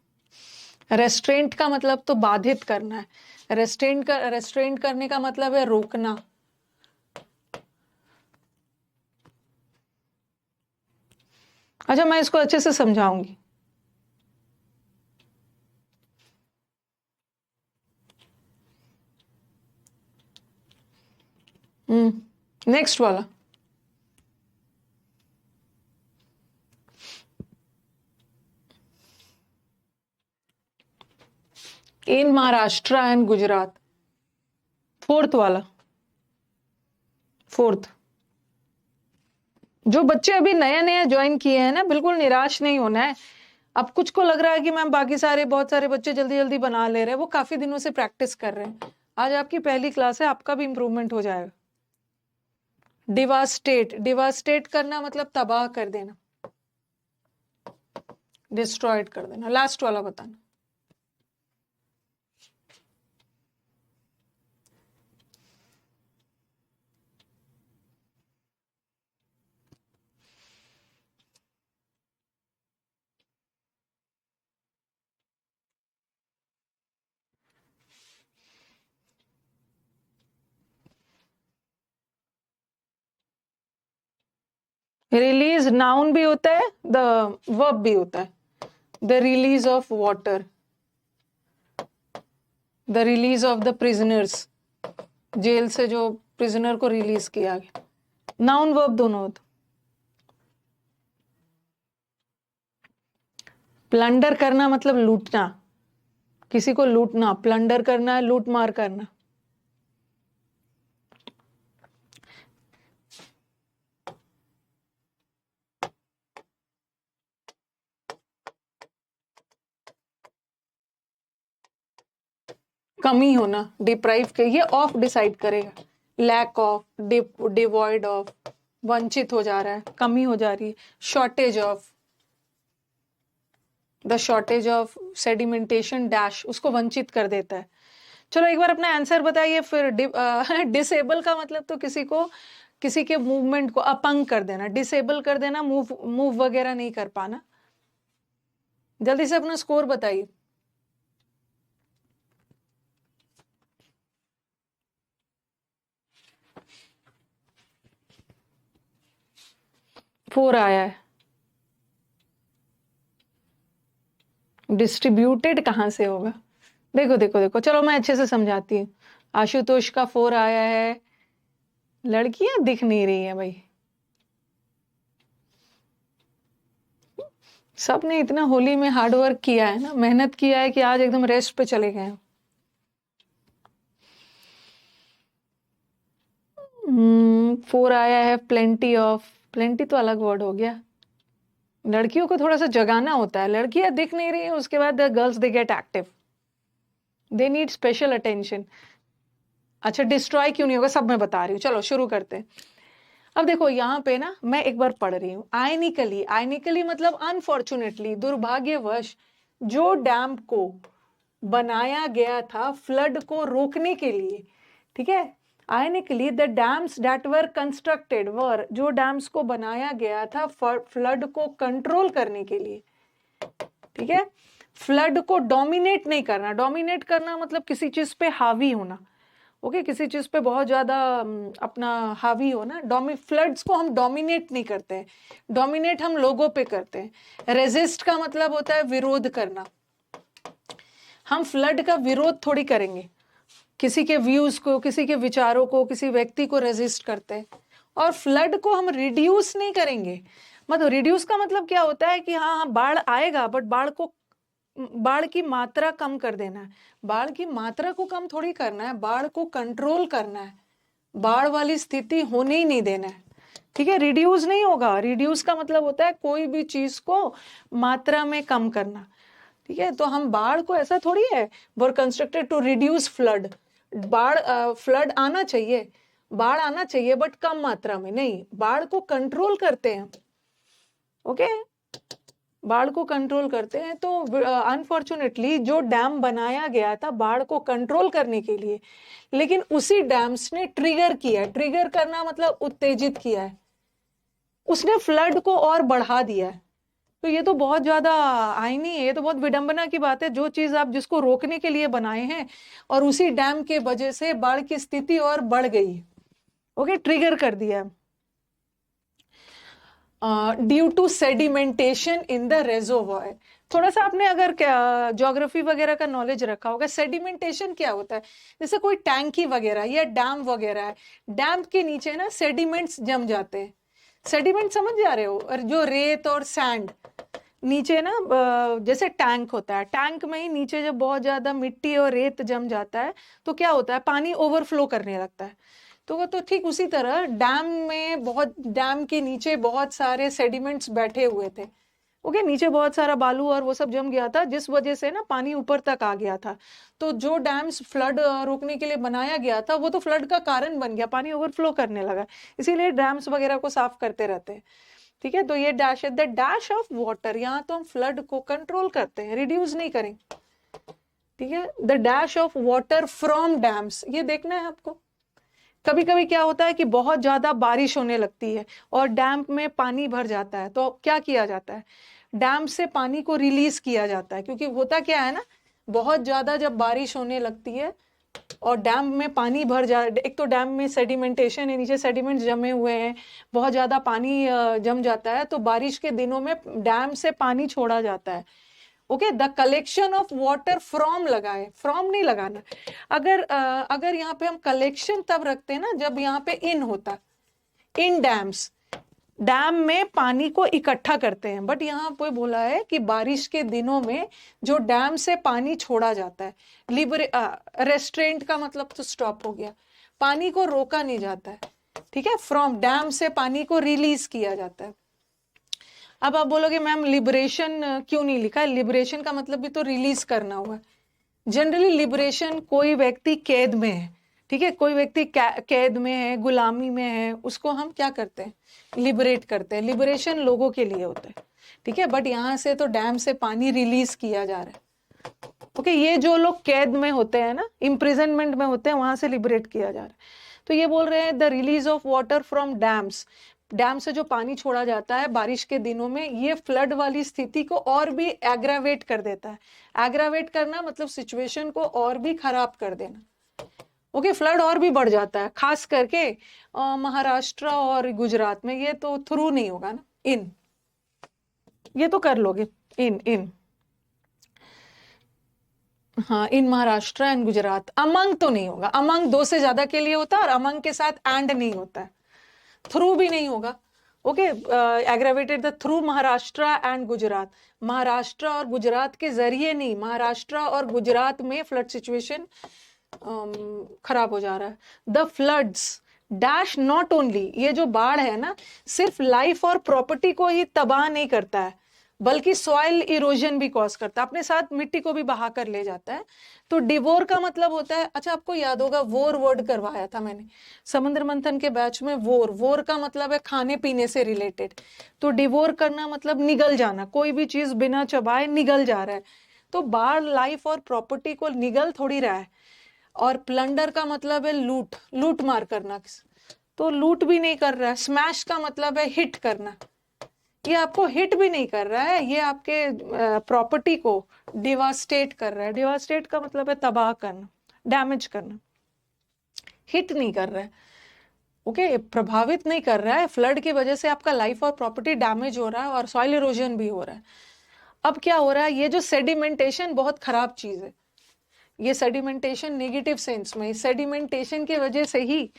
रेस्ट्रेंट का मतलब तो बाधित करना है। रेस्ट्रेंट करने का मतलब है रोकना। अच्छा मैं इसको अच्छे से समझाऊंगी। नेक्स्ट वाला इन महाराष्ट्र एंड गुजरात। फोर्थ वाला, फोर्थ। जो बच्चे अभी नया नया ज्वाइन किए हैं ना, बिल्कुल निराश नहीं होना है। अब कुछ को लग रहा है कि मैम बाकी सारे बहुत सारे बच्चे जल्दी जल्दी बना ले रहे हैं, वो काफी दिनों से प्रैक्टिस कर रहे हैं। आज आपकी पहली क्लास है, आपका भी इंप्रूवमेंट हो जाएगा। डिवास्टेट, डिवास्टेट करना मतलब तबाह कर देना, डिस्ट्रॉयड कर देना। लास्ट वाला बताना। रिलीज नाउन भी होता है, द वर्ब भी होता है। The release of water, the release of the prisoners, jail से जो प्रिजनर को रिलीज किया गया, नाउन वर्ब दोनों होता। प्लंडर करना मतलब लूटना, किसी को लूटना, प्लंडर करना है लूट मार करना। कमी होना, डिप्राइव के, ये ऑफ डिसाइड करेगा। लैक ऑफ, डिवॉइड ऑफ, वंचित हो जा रहा है, कमी हो जा रही है। Shortage of, the shortage of sedimentation dash, उसको वंचित कर देता है। चलो एक बार अपना आंसर बताइए फिर। डिसेबल का मतलब तो किसी को, किसी के मूवमेंट को अपंग कर देना, डिसेबल कर देना, मूव वगैरह नहीं कर पाना। जल्दी से अपना स्कोर बताइए। फोर आया है। डिस्ट्रीब्यूटेड कहां से होगा? देखो देखो देखो, चलो मैं अच्छे से समझाती हूँ। आशुतोष का 4 आया है, लड़कियां दिख नहीं रही हैं भाई। सबने इतना होली में हार्ड वर्क किया है ना, मेहनत किया है कि आज एकदम रेस्ट पे चले गए हैं। 4 आया है, प्लेंटी ऑफ, प्लेंटी तो अलग वर्ड हो गया। लड़कियों को थोड़ा सा जगाना होता है, लड़कियां दिख नहीं रही है, उसके बाद the girls they get active, they need special attention. अच्छा डिस्ट्रॉय क्यों नहीं होगा, सब मैं बता रही हूँ, चलो शुरू करते हैं। अब देखो यहाँ पे ना मैं एक बार पढ़ रही हूँ, आयनिकली, आयनिकली मतलब अनफॉर्चुनेटली, दुर्भाग्यवश, जो डैम को बनाया गया था फ्लड को रोकने के लिए, ठीक है। Ironically the dams that were constructed were, जो डैम्स को बनाया गया था फ्लड को कंट्रोल करने के लिए, ठीक है। फ्लड को डोमिनेट नहीं करना, डोमिनेट करना मतलब किसी चीज पे हावी होना, ओके, किसी चीज पे बहुत ज्यादा अपना हावी होना। फ्लड्स को हम डोमिनेट नहीं करते हैं, डोमिनेट हम लोगों पे करते हैं। रेजिस्ट का मतलब होता है विरोध करना, हम फ्लड का विरोध थोड़ी करेंगे, किसी के व्यूज को, किसी के विचारों को, किसी व्यक्ति को रेजिस्ट करते हैं। और फ्लड को हम रिड्यूस नहीं करेंगे, मतलब रिड्यूस का मतलब क्या होता है कि हाँ हाँ बाढ़ आएगा, बट बाढ़ की मात्रा कम कर देना है। बाढ़ की मात्रा को कम थोड़ी करना है, बाढ़ को कंट्रोल करना है, बाढ़ वाली स्थिति होने ही नहीं देना है, ठीक है। रिड्यूस नहीं होगा, रिड्यूस का मतलब होता है कोई भी चीज को मात्रा में कम करना, ठीक है। तो हम बाढ़ को ऐसा थोड़ी है, were constructed to reduce flood, flood आना चाहिए, बाढ़ आना चाहिए, बट कम मात्रा में नहीं, बाढ़ को कंट्रोल करते हैं, ओके, बाढ़ को कंट्रोल करते हैं। तो अनफॉर्चुनेटली जो डैम बनाया गया था बाढ़ को कंट्रोल करने के लिए, लेकिन उसी डैम्स ने ट्रिगर किया है, ट्रिगर करना मतलब उत्तेजित किया है, उसने फ्लड को और बढ़ा दिया है। तो ये तो बहुत ज्यादा आईनी है, ये तो बहुत विडंबना की बात है, जो चीज आप जिसको रोकने के लिए बनाए हैं और उसी डैम के वजह से बाढ़ की स्थिति और बढ़ गई, ओके, ट्रिगर कर दिया। Due to sedimentation in the reservoir, थोड़ा सा आपने अगर ज्योग्राफी वगैरह का नॉलेज रखा होगा, सेडिमेंटेशन क्या होता है, जैसे कोई टैंकी वगैरह या डैम वगैरह है, डैम के नीचे ना सेडिमेंट्स जम जाते हैं, सेडिमेंट समझ जा रहे हो, और जो रेत और सैंड नीचे ना, जैसे टैंक होता है, टैंक में ही नीचे जब बहुत ज्यादा मिट्टी और रेत जम जाता है तो क्या होता है, पानी ओवरफ्लो करने लगता है। तो ठीक उसी तरह डैम में, बहुत डैम के नीचे बहुत सारे सेडिमेंट्स बैठे हुए थे, ओके, नीचे बहुत सारा बालू और वो सब जम गया था, जिस वजह से ना पानी ऊपर तक आ गया था। तो जो डैम्स फ्लड रोकने के लिए बनाया गया था वो तो फ्लड का कारण बन गया, पानी ओवरफ्लो करने लगा। इसीलिए डैम्स वगैरह को साफ करते रहते हैं। ठीक है, तो ये डैश है, द डैश ऑफ वाटर, यहाँ तो हम फ्लड को कंट्रोल करते हैं, रिड्यूस नहीं करेंगे। ठीक है, the dash of water from dams, ये देखना है आपको। कभी कभी क्या होता है कि बहुत ज्यादा बारिश होने लगती है और डैम में पानी भर जाता है, तो क्या किया जाता है, डैम से पानी को रिलीज किया जाता है। क्योंकि होता क्या है ना, बहुत ज्यादा जब बारिश होने लगती है और डैम में पानी भर जा, एक तो डैम में सेडिमेंटेशन है, नीचे सेडिमेंट जमे हुए हैं, बहुत ज्यादा पानी जम जाता है, तो बारिश के दिनों में डैम से पानी छोड़ा जाता है। Okay, the collection of water from लगाए, फ्रॉम नहीं लगाना। अगर यहाँ पे हम कलेक्शन तब रखते हैं ना जब यहाँ पे इन होता, इन डैम्स, डैम में पानी को इकट्ठा करते हैं। बट यहाँ पे बोला है कि बारिश के दिनों में जो डैम से पानी छोड़ा जाता है, रेस्ट्रेंट का मतलब तो स्टॉप हो गया, पानी को रोका नहीं जाता है। ठीक है, फ्रॉम डैम से पानी को रिलीज किया जाता है। अब आप बोलोगे मैम लिबरेशन क्यों नहीं लिखा है, लिबरेशन का मतलब भी तो रिलीज करना हुआ। जनरली लिबरेशन, कोई व्यक्ति कैद में है, ठीक है, कोई व्यक्ति कैद में है, गुलामी में है, उसको हम क्या करते हैं, लिबरेट करते हैं। लिबरेशन लोगों के लिए होता है। ठीक है, बट यहाँ से तो डैम से पानी रिलीज किया जा रहा है। ओके, ये जो लोग कैद में होते हैं ना, इम्प्रिजनमेंट में होते हैं, वहां से लिबरेट किया जा रहा है। तो ये बोल रहे हैं the release of water from dams, dam से जो पानी छोड़ा जाता है बारिश के दिनों में, ये फ्लड वाली स्थिति को और भी एग्रावेट कर देता है। एग्रावेट करना मतलब सिचुएशन को और भी खराब कर देना। ओके, फ्लड और भी बढ़ जाता है, खास करके महाराष्ट्र और गुजरात में। ये तो थ्रू नहीं होगा ना, इन, ये तो कर लोगे, इन इन हाँ, इन महाराष्ट्र एंड गुजरात। अमंग तो नहीं होगा, अमंग दो से ज्यादा के लिए होता है और अमंग के साथ एंड नहीं होता है, थ्रू भी नहीं होगा। Okay, aggravated the through Maharashtra and Gujarat, Maharashtra और गुजरात के जरिए नहीं, महाराष्ट्र और गुजरात में फ्लड सिचुएशन खराब हो जा रहा है। The floods dash not only, ये जो बाढ़ है ना, सिर्फ लाइफ और प्रॉपर्टी को ही तबाह नहीं करता है, बल्कि सॉइल इरोजन भी कॉज करता है, अपने साथ मिट्टी को भी बहा कर ले जाता है। तो डिवोर का मतलब होता है, अच्छा आपको याद होगा वोर वर्ड करवाया था मैंने समुद्र मंथन के बैच में, वोर, वोर का मतलब है खाने पीने से रिलेटेड। तो डिवोर करना मतलब निगल जाना, कोई भी चीज बिना चबाए निगल जा रहा है। तो बाढ़ लाइफ और प्रॉपर्टी को निगल थोड़ी रहा है। और प्लंडर का मतलब है लूट, लूट मार करना, तो लूट भी नहीं कर रहा है। स्मैश का मतलब है हिट करना, ये आपको हिट भी नहीं कर रहा है, ये आपके प्रॉपर्टी को डिवास्टेट कर रहा है। डिवास्टेट का मतलब है तबाह करना, डैमेज करना, हिट नहीं कर रहा है। ओके, प्रभावित नहीं कर रहा है। फ्लड की वजह से आपका लाइफ और प्रॉपर्टी डैमेज हो रहा है और सॉइल इरोजन भी हो रहा है। अब क्या हो रहा है, ये जो सेडिमेंटेशन बहुत खराब चीज है, ये सेडिमेंटेशन नेगेटिव सेंस में, सेडिमेंटेशन की वजह से ही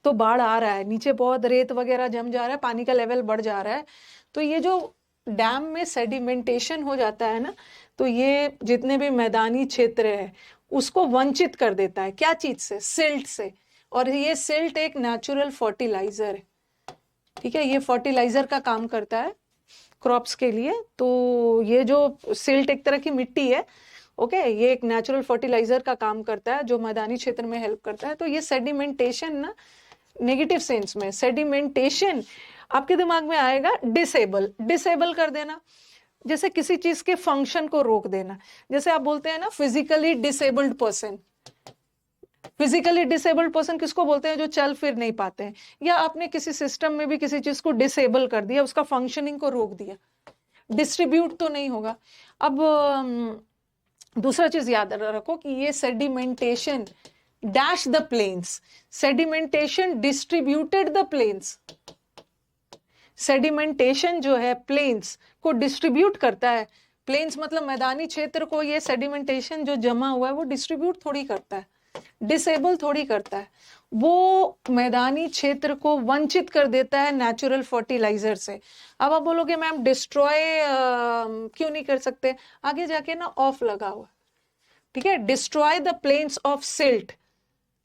तो बाढ़ आ रहा है, नीचे बहुत रेत वगैरह जम जा रहा है, पानी का लेवल बढ़ जा रहा है। तो ये जो डैम में सेडिमेंटेशन हो जाता है ना, तो ये जितने भी मैदानी क्षेत्र है उसको वंचित कर देता है, क्या चीज से, सिल्ट से। और ये सिल्ट एक नेचुरल फर्टिलाइजर है। ठीक है, ये फर्टिलाइजर का काम करता है क्रॉप्स के लिए। तो ये जो सिल्ट एक तरह की मिट्टी है, ओके, ये एक नेचुरल फर्टिलाइजर का काम करता है जो मैदानी क्षेत्र में हेल्प करता है। तो ये सेडिमेंटेशन ना, नेगेटिव सेंस में सेडिमेंटेशन आपके दिमाग में आएगा डिसेबल, डिसेबल कर देना, जैसे किसी चीज के फंक्शन को रोक देना। जैसे आप बोलते हैं ना physically disabled person, physically disabled person किसको बोलते हैं, जो चल फिर नहीं पाते हैं, या आपने किसी सिस्टम में भी किसी चीज को डिसेबल कर दिया, उसका फंक्शनिंग को रोक दिया। डिस्ट्रीब्यूट तो नहीं होगा। अब दूसरा चीज याद रखो कि ये sedimentation dash the plains, sedimentation distributed the plains, sedimentation जो है प्लेन्स को डिस्ट्रीब्यूट करता है। प्लेन्स मतलब मैदानी क्षेत्र को ये सेडिमेंटेशन जो जमा हुआ है वो डिस्ट्रीब्यूट थोड़ी करता है, डिसेबल थोड़ी करता है, वो मैदानी क्षेत्र को वंचित कर देता है नेचुरल फर्टिलाइजर से। अब आप बोलोगे मैम डिस्ट्रॉय क्यों नहीं कर सकते, आगे जाके ना ऑफ लगा हुआ, ठीक है, destroy the plains of silt,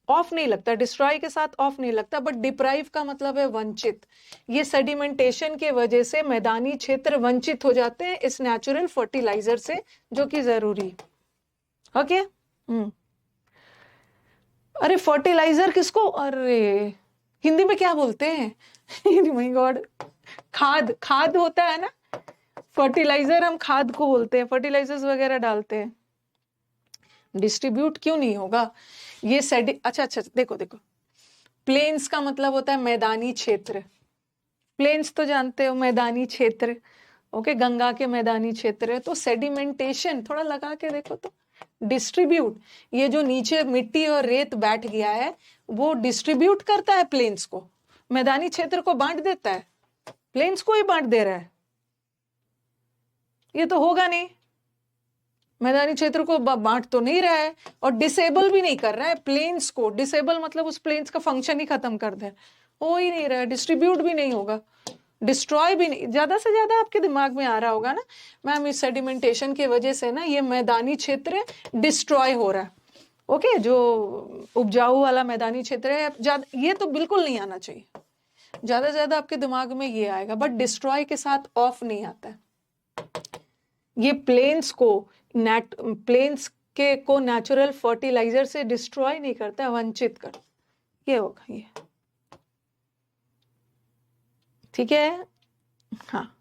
of नहीं लगता, डिस्ट्रॉय के साथ ऑफ नहीं लगता, बट डिप्राइव का मतलब है वंचित। ये सेडिमेंटेशन के वजह से मैदानी क्षेत्र वंचित हो जाते हैं इस नेचुरल फर्टिलाइजर से, जो कि जरूरी। ओके। अरे फर्टिलाइजर किसको, अरे हिंदी में क्या बोलते हैं माय गॉड, खाद, खाद होता है ना, फर्टिलाइजर हम खाद को बोलते हैं, फर्टिलाइजर्स वगैरह डालते हैं। डिस्ट्रीब्यूट क्यों नहीं होगा ये अच्छा अच्छा देखो देखो, प्लेन्स का मतलब होता है मैदानी क्षेत्र, प्लेन्स तो जानते हो मैदानी क्षेत्र, ओके, गंगा के मैदानी क्षेत्र है। तो सेडिमेंटेशन थोड़ा लगा के देखो तो, डिस्ट्रीब्यूट, ये जो नीचे मिट्टी और रेत बैठ गया है वो डिस्ट्रीब्यूट करता है प्लेन्स को, मैदानी क्षेत्र को बांट देता है, प्लेन्स को ही बांट दे रहा है, ये तो होगा नहीं, मैदानी क्षेत्र को बांट तो नहीं रहा है, और डिसेबल भी नहीं कर रहा है प्लेन्स को, डिसेबल मतलब उस प्लेन्स का फंक्शन ही खत्म कर दे, हो ही नहीं रहा है, डिस्ट्रीब्यूट भी नहीं होगा, डिस्ट्रॉय भी नहीं। ज्यादा से ज्यादा आपके दिमाग में आ रहा होगा ना मैम, इस सेडिमेंटेशन की वजह से ना ये मैदानी क्षेत्र डिस्ट्रॉय हो रहा है, ओके, जो उपजाऊ वाला मैदानी क्षेत्र है, ये तो बिल्कुल नहीं आना चाहिए, ज्यादा से ज्यादा आपके दिमाग में ये आएगा, बट डिस्ट्रॉय के साथ ऑफ नहीं आता है। ये प्लेन्स को नेचुरल फर्टिलाइजर से डिस्ट्रॉय नहीं करता, वंचित कर, ये होगा ये, ठीक है। हाँ,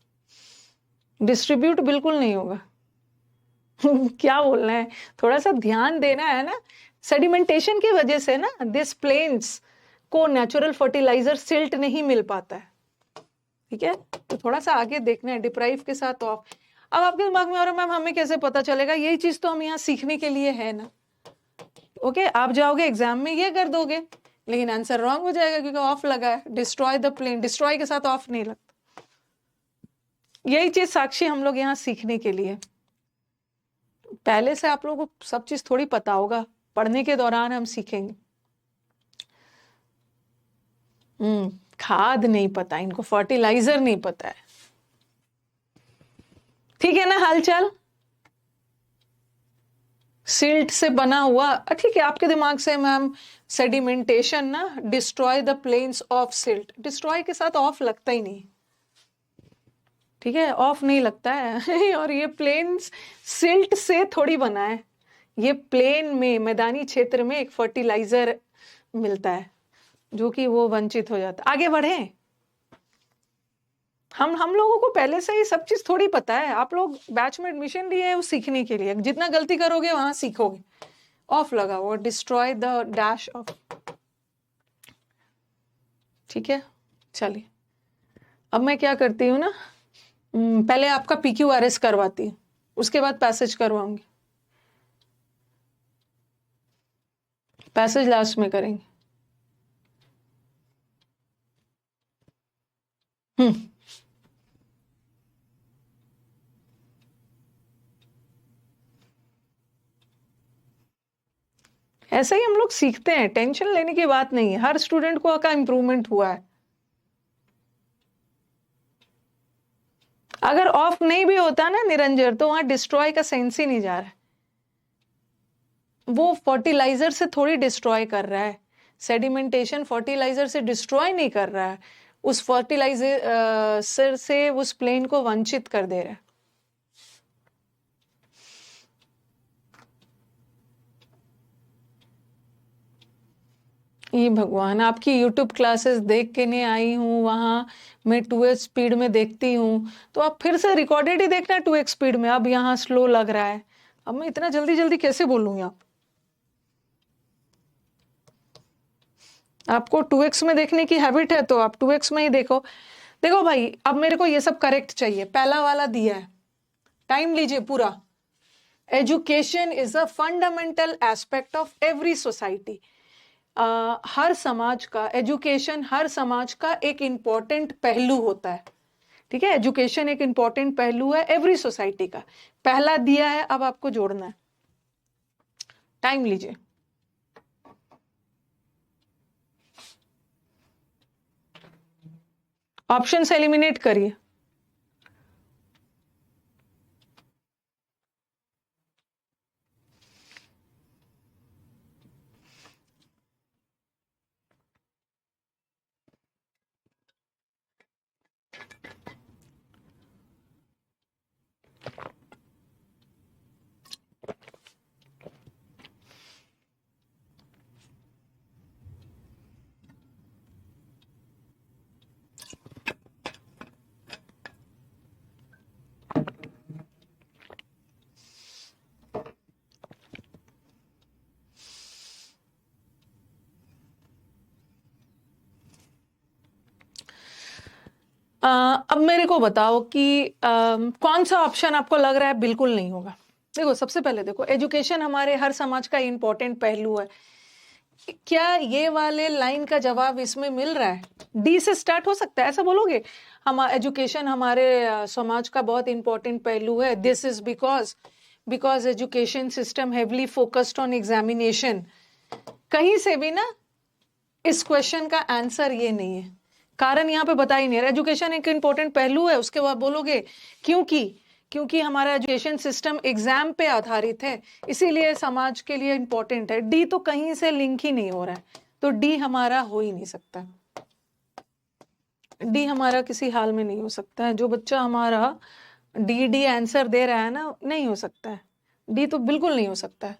डिस्ट्रीब्यूट बिल्कुल नहीं होगा क्या बोलना है, थोड़ा सा ध्यान देना है ना, सेडिमेंटेशन की वजह से ना दिस प्लेन्स को नेचुरल फर्टिलाइजर सिल्ट नहीं मिल पाता है, ठीक है, तो थोड़ा सा आगे देखना है, डिप्राइव के साथ ऑफ। अब आपके दिमाग में आ रहा है मैम हमें कैसे पता चलेगा, यही चीज तो हम यहाँ सीखने के लिए है ना, ओके, आप जाओगे एग्जाम में ये कर दोगे, लेकिन आंसर रॉन्ग हो जाएगा क्योंकि ऑफ लगा है, डिस्ट्रॉय द प्लेन, डिस्ट्रॉय के साथ ऑफ नहीं लगता, यही चीज साक्षी हम लोग यहाँ सीखने के लिए, पहले से आप लोगों को सब चीज थोड़ी पता होगा, पढ़ने के दौरान हम सीखेंगे। खाद नहीं पता इनको, फर्टिलाइजर नहीं पता है, ठीक है ना हालचाल, सिल्ट से बना हुआ, ठीक है, आपके दिमाग से मैम सेडिमेंटेशन ना destroy the plains of silt, destroy के साथ ऑफ लगता ही नहीं, ठीक है, ऑफ नहीं लगता है और ये प्लेन्स सिल्ट से थोड़ी बना है, ये प्लेन में मैदानी क्षेत्र में एक फर्टिलाइजर मिलता है जो कि वो वंचित हो जाता है। आगे बढ़े, हम लोगों को पहले से ही सब चीज थोड़ी पता है, आप लोग बैच में एडमिशन लिए है वो सीखने के लिए, जितना गलती करोगे वहां सीखोगे। ऑफ लगा हुआ, डिस्ट्रॉय द डैश ऑफ, ठीक है, चलिए अब मैं क्या करती हूँ ना, पहले आपका PQRS करवाती हूँ, उसके बाद पैसेज करवाऊंगी, पैसेज लास्ट में करेंगे। ऐसे ही हम लोग सीखते हैं, टेंशन लेने की बात नहीं है, हर स्टूडेंट को का इम्प्रूवमेंट हुआ है। अगर ऑफ नहीं भी होता ना निरंजन, तो वहां डिस्ट्रॉय का सेंस ही नहीं जा रहा है, वो फर्टिलाइजर से थोड़ी डिस्ट्रॉय कर रहा है, सेडिमेंटेशन फर्टिलाइजर से डिस्ट्रॉय नहीं कर रहा है, उस फर्टिलाइजर से उस प्लेन को वंचित कर दे रहा है। ये भगवान, आपकी YouTube क्लासेस देख के नहीं आई हूँ, वहां मैं 2x स्पीड में देखती हूँ, तो आप फिर से रिकॉर्डेड ही देखना 2x स्पीड में, अब यहाँ स्लो लग रहा है, अब मैं इतना जल्दी जल्दी कैसे बोलूंगी, आपको 2x में देखने की हैबिट है तो आप 2x में ही देखो। देखो भाई, अब मेरे को ये सब करेक्ट चाहिए, पहला वाला दिया है, टाइम लीजिए पूरा। Education is a fundamental aspect of every society, हर समाज का एजुकेशन, हर समाज का एक इंपॉर्टेंट पहलू होता है, ठीक है, एजुकेशन एक इंपॉर्टेंट पहलू है एवरी सोसाइटी का, पहला दिया है, अब आपको जोड़ना है, टाइम लीजिए। ऑप्शन से एलिमिनेट करिए, अब मेरे को बताओ कि कौन सा ऑप्शन आपको लग रहा है बिल्कुल नहीं होगा। देखो सबसे पहले देखो, एजुकेशन हमारे हर समाज का इंपॉर्टेंट पहलू है। क्या ये वाले लाइन का जवाब इसमें मिल रहा है? डी से स्टार्ट हो सकता है, ऐसा बोलोगे? हम एजुकेशन हमारे समाज का बहुत इंपॉर्टेंट पहलू है। This is because education system heavily focused on examination. कहीं से भी ना इस क्वेश्चन का आंसर ये नहीं है, कारण यहाँ पे बता ही नहीं रहा। एजुकेशन एक इंपॉर्टेंट पहलू है, उसके बाद बोलोगे क्योंकि हमारा एजुकेशन सिस्टम एग्जाम पे आधारित है, इसीलिए समाज के लिए इंपॉर्टेंट है। डी तो कहीं से लिंक ही नहीं हो रहा है, तो डी हमारा हो ही नहीं सकता। डी हमारा किसी हाल में नहीं हो सकता है। जो बच्चा हमारा डी आंसर दे रहा है ना, नहीं हो सकता है। डी तो बिल्कुल नहीं हो सकता है।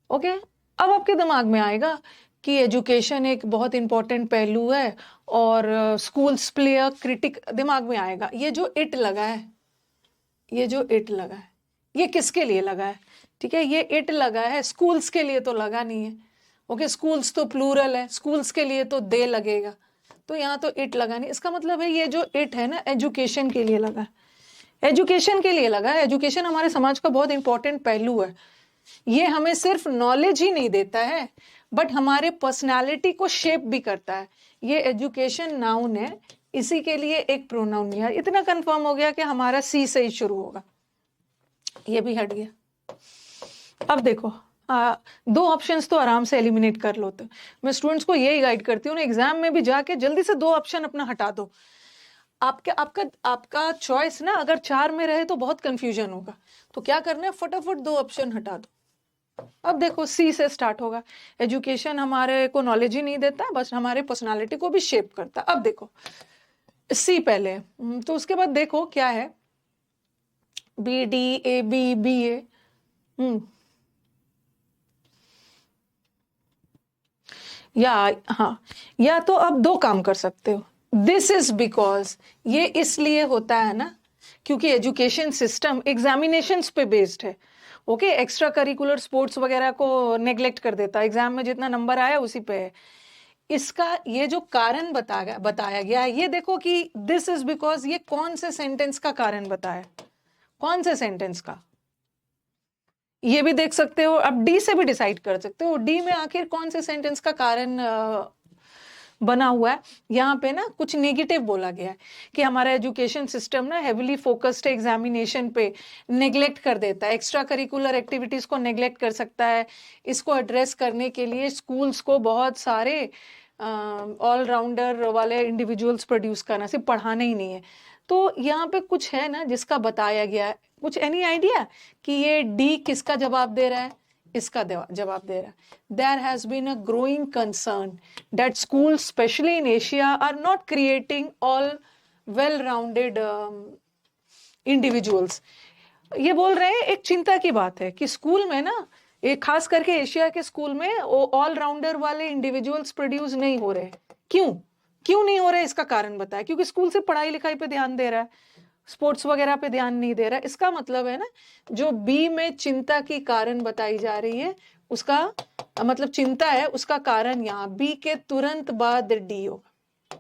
ओके, अब आपके दिमाग में आएगा कि एजुकेशन एक बहुत इंपॉर्टेंट पहलू है और स्कूल्स प्ले अ क्रिटिक, दिमाग में आएगा। ये जो इट लगा है, ये किसके लिए लगा है? ठीक है, ये इट लगा है, स्कूल्स के लिए तो लगा नहीं है। ओके, स्कूल्स तो प्लूरल है, स्कूल्स के लिए तो दे लगेगा, तो यहाँ तो इट लगा नहीं। इसका मतलब है ये जो इट है ना, एजुकेशन के लिए लगा है। एजुकेशन के लिए लगा है। एजुकेशन हमारे समाज का बहुत इंपॉर्टेंट पहलू है। ये हमें सिर्फ नॉलेज ही नहीं देता है, बट हमारे पर्सनालिटी को शेप भी करता है। ये एजुकेशन नाउन है, इसी के लिए एक प्रोनाउन है। इतना कंफर्म हो गया कि हमारा सी से ही शुरू होगा, ये भी हट गया। अब देखो, दो ऑप्शंस तो आराम से एलिमिनेट कर लो। तो मैं स्टूडेंट्स को यही गाइड करती हूँ ना, एग्जाम में भी जाके जल्दी से दो ऑप्शन अपना हटा दो। आपका चॉइस ना अगर 4 में रहे तो बहुत कंफ्यूजन होगा, तो क्या करना है, फटाफट दो ऑप्शन हटा दो। अब देखो, सी से स्टार्ट होगा। एजुकेशन हमारे को नॉलेज ही नहीं देता, बस हमारे पर्सनालिटी को भी शेप करता है। अब देखो सी पहले, तो उसके बाद देखो क्या है, बी डी ए बी ए। या हाँ, या तो आप दो काम कर सकते हो। दिस इज बिकॉज, ये इसलिए होता है ना क्योंकि एजुकेशन सिस्टम एग्जामिनेशंस पे बेस्ड है। ओके, एक्स्ट्रा करिकुलर स्पोर्ट्स वगैरह को नेग्लेक्ट कर देता है, एग्जाम में जितना नंबर आया उसी पे है। इसका ये जो कारण बताया गया है, ये देखो कि दिस इज बिकॉज, ये कौन से सेंटेंस का कारण बताया, कौन से सेंटेंस का, ये भी देख सकते हो। अब डी से भी डिसाइड कर सकते हो, डी में आखिर कौन से सेंटेंस का कारण बना हुआ है। यहाँ पे ना कुछ नेगेटिव बोला गया है कि हमारा एजुकेशन सिस्टम ना हेविली फोकस्ड एग्जामिनेशन पे, नेग्लेक्ट कर देता है, एक्स्ट्रा करिकुलर एक्टिविटीज को नेग्लेक्ट कर सकता है। इसको एड्रेस करने के लिए स्कूल्स को बहुत सारे ऑलराउंडर वाले इंडिविजुअल्स प्रोड्यूस करना, सिर्फ पढ़ाना ही नहीं है। तो यहाँ पे कुछ है ना जिसका बताया गया है। कुछ एनी आइडिया कि ये डी किसका जवाब दे रहा है? इसका जवाब दे रहा है। There has been a growing concern that schools especially in Asia are not creating all well-rounded individuals। ये बोल रहे हैं, एक चिंता की बात है कि स्कूल में ना, एक खास करके एशिया के स्कूल में ऑल राउंडर वाले इंडिविजुअल्स प्रोड्यूस नहीं हो रहे। क्यों नहीं हो रहे, इसका कारण बताया। क्योंकि स्कूल से पढ़ाई लिखाई पे ध्यान दे रहा है, स्पोर्ट्स वगैरह पे ध्यान नहीं दे रहा है। इसका मतलब है ना, जो बी में चिंता की कारण बताई जा रही है, उसका मतलब चिंता है, उसका कारण यहाँ बी के तुरंत बाद डी होगा।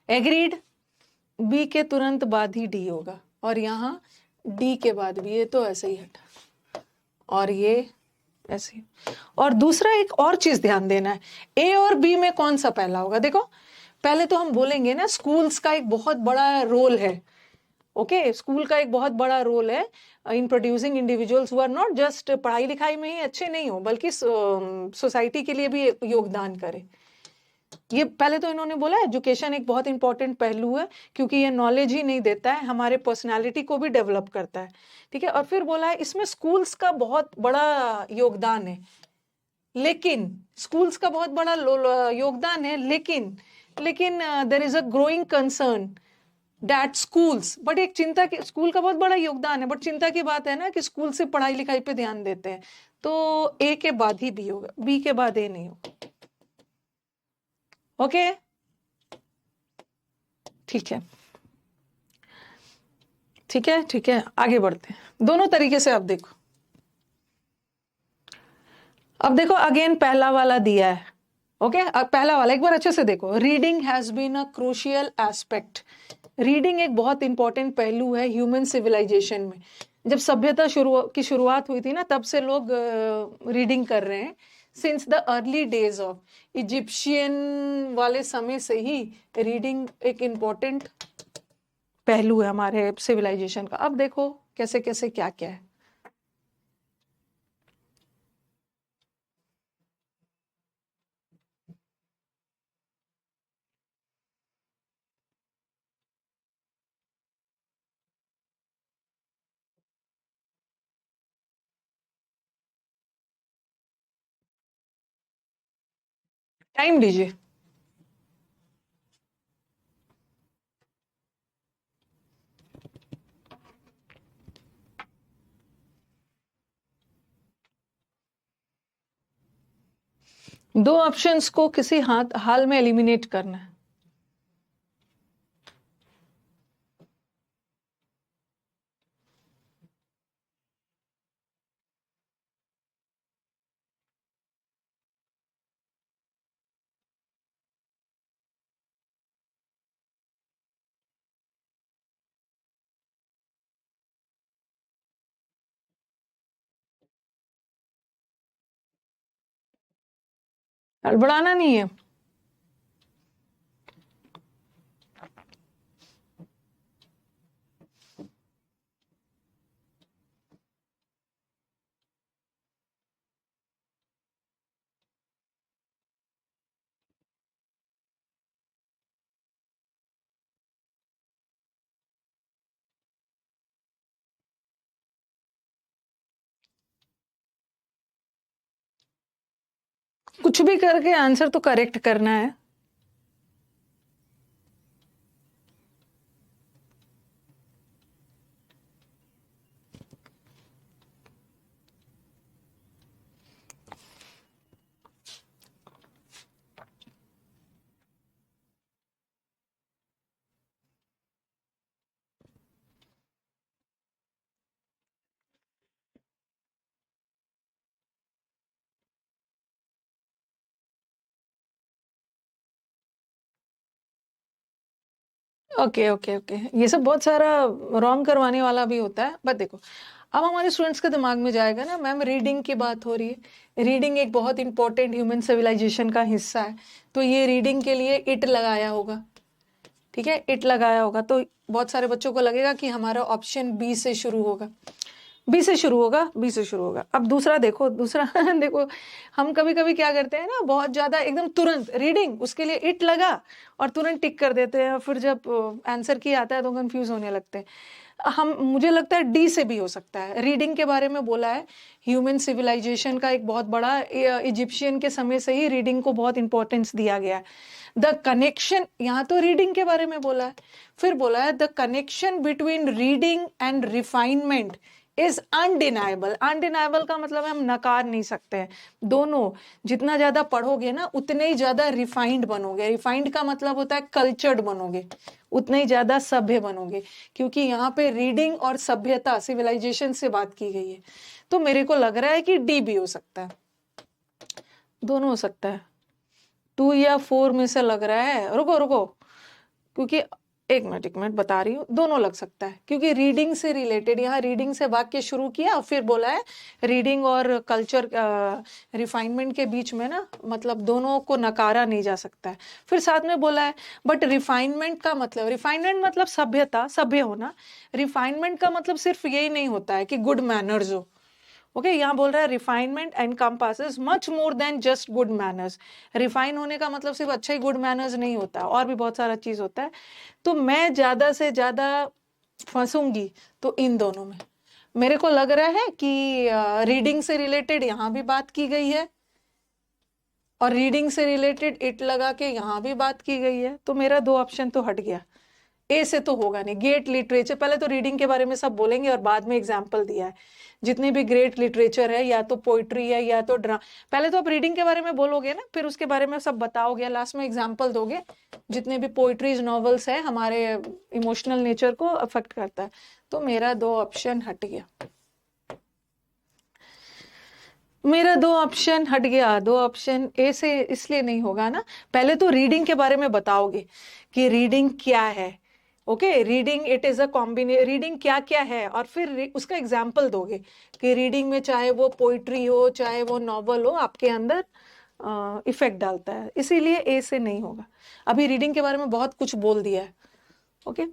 एग्रीड, बी के तुरंत बाद ही डी होगा, और यहाँ डी के बाद भी, ये तो ऐसे ही हटा और ये ऐसे। और दूसरा एक और चीज ध्यान देना है, ए और बी में कौन सा पहला होगा। देखो पहले तो हम बोलेंगे ना, स्कूल्स का एक बहुत बड़ा रोल है। ओके, स्कूल का एक बहुत बड़ा रोल है in producing individuals who are not just पढ़ाई लिखाई में ही अच्छे नहीं हो, बल्कि सोसाइटी के लिए भी योगदान करें। ये पहले तो इन्होंने बोला एजुकेशन एक बहुत इंपॉर्टेंट पहलू है, क्योंकि ये नॉलेज ही नहीं देता है, हमारे पर्सनालिटी को भी डेवलप करता है। ठीक है, और फिर बोला है इसमें स्कूल्स का बहुत बड़ा योगदान है। लेकिन स्कूल्स का बहुत बड़ा योगदान है, लेकिन there is a growing concern that schools, but एक चिंता की, स्कूल का बहुत बड़ा योगदान है, बट चिंता की बात है ना कि स्कूल से पढ़ाई लिखाई पे ध्यान देते हैं। तो ए के बाद ही बी होगा, बी के बाद ए नहीं होगा। ओके, ठीक है, आगे बढ़ते हैं। दोनों तरीके से आप देखो। अब देखो अगेन पहला वाला दिया है। ओके, पहला वाला एक बार अच्छे से देखो। Reading has been a crucial aspect reading एक बहुत इंपॉर्टेंट पहलू है ह्यूमन सिविलाइजेशन में। जब सभ्यता की शुरुआत हुई थी ना, तब से लोग रीडिंग कर रहे हैं। Since the early days of Egyptian वाले समय से ही रीडिंग एक इम्पॉर्टेंट पहलू है हमारे सिविलाइजेशन का। अब देखो कैसे कैसे क्या क्या है। टाइम दीजिए। दो ऑप्शंस को किसी हाल में एलिमिनेट करना है। हड़बड़ाना नहीं है। कुछ भी करके आंसर तो करेक्ट करना है। ओके ओके ओके, ये सब बहुत सारा रॉन्ग करवाने वाला भी होता है। बट देखो, अब हमारे स्टूडेंट्स के दिमाग में जाएगा ना, मैम रीडिंग की बात हो रही है, रीडिंग एक बहुत इंपॉर्टेंट ह्यूमन सिविलाइजेशन का हिस्सा है, तो ये रीडिंग के लिए इट लगाया होगा। ठीक है, इट लगाया होगा तो बहुत सारे बच्चों को लगेगा कि हमारा ऑप्शन बी से शुरू होगा, बी से शुरू होगा, बी से शुरू होगा। अब दूसरा देखो, दूसरा देखो, हम कभी कभी क्या करते हैं ना, बहुत ज्यादा एकदम तुरंत रीडिंग, उसके लिए इट लगा और तुरंत टिक कर देते हैं, फिर जब आंसर की आता है तो कंफ्यूज होने लगते हैं। हम, मुझे लगता है डी से भी हो सकता है। रीडिंग के बारे में बोला है, ह्यूमन सिविलाइजेशन का एक बहुत बड़ा, इजिप्शियन के समय से ही रीडिंग को बहुत इंपॉर्टेंस दिया गया है। द कनेक्शन, यहाँ तो रीडिंग के बारे में बोला है, फिर बोला है the connection between reading and refinement is undeniable. Undeniable का मतलब है हम नकार नहीं सकते हैं। दोनों, जितना ज्यादा पढ़ोगे ना उतने ही ज्यादा रिफाइंड बनोगे। रिफाइंड का मतलब होता है कल्चर्ड बनोगे, उतने ही ज्यादा सभ्य बनोगे, क्योंकि यहाँ पे रीडिंग और सभ्यता, सिविलाइजेशन से बात की गई है। तो मेरे को लग रहा है कि डी भी हो सकता है, दोनों हो सकता है। 2 या 4 में से लग रहा है, रुको रुको, क्योंकि एक मिनट बता रही हूँ, दोनों लग सकता है, क्योंकि रीडिंग से रिलेटेड, यहाँ रीडिंग से वाक्य शुरू किया, फिर बोला है रीडिंग और कल्चर, रिफाइनमेंट के बीच में ना, मतलब दोनों को नकारा नहीं जा सकता है। फिर साथ में बोला है बट रिफाइनमेंट का मतलब, रिफाइनमेंट मतलब सभ्यता, सभ्य होना। रिफाइनमेंट का मतलब सिर्फ यही नहीं होता है कि गुड मैनर्स हो। ओके, यहाँ बोल रहा है refinement encompasses much more than just good manners. Refine होने का मतलब सिर्फ अच्छा ही गुड मैनर्स नहीं होता, और भी बहुत सारा चीज होता है। तो मैं ज्यादा से ज्यादा फंसूंगी तो इन दोनों में। मेरे को लग रहा है कि रीडिंग से रिलेटेड यहाँ भी बात की गई है, और रीडिंग से रिलेटेड इट लगा के यहाँ भी बात की गई है, तो मेरा 2 ऑप्शन तो हट गया। ए से तो होगा नहीं। ग्रेट लिटरेचर, पहले तो रीडिंग के बारे में सब बोलेंगे और बाद में एग्जाम्पल दिया है। जितनी भी ग्रेट लिटरेचर है, या तो पोइट्री है या तो पहले तो आप रीडिंग के बारे में बोलोगे ना, फिर उसके बारे में सब बताओगे, लास्ट में एग्जाम्पल दोगे। जितने भी पोइट्रीज, नॉवेल्स है, हमारे इमोशनल नेचर को अफेक्ट करता है। तो मेरा 2 ऑप्शन हट गया, मेरा 2 ऑप्शन हट गया। 2 ऑप्शन ए से इसलिए नहीं होगा ना, पहले तो रीडिंग के बारे में बताओगे कि रीडिंग क्या है, okay, reading it is a combine reading क्या क्या है, और फिर उसका एग्जाम्पल दोगे कि रीडिंग में चाहे वो पोइट्री हो चाहे वो नॉवल हो, आपके अंदर इफेक्ट डालता है, इसीलिए ए से नहीं होगा। अभी रीडिंग के बारे में बहुत कुछ बोल दिया है। ओके,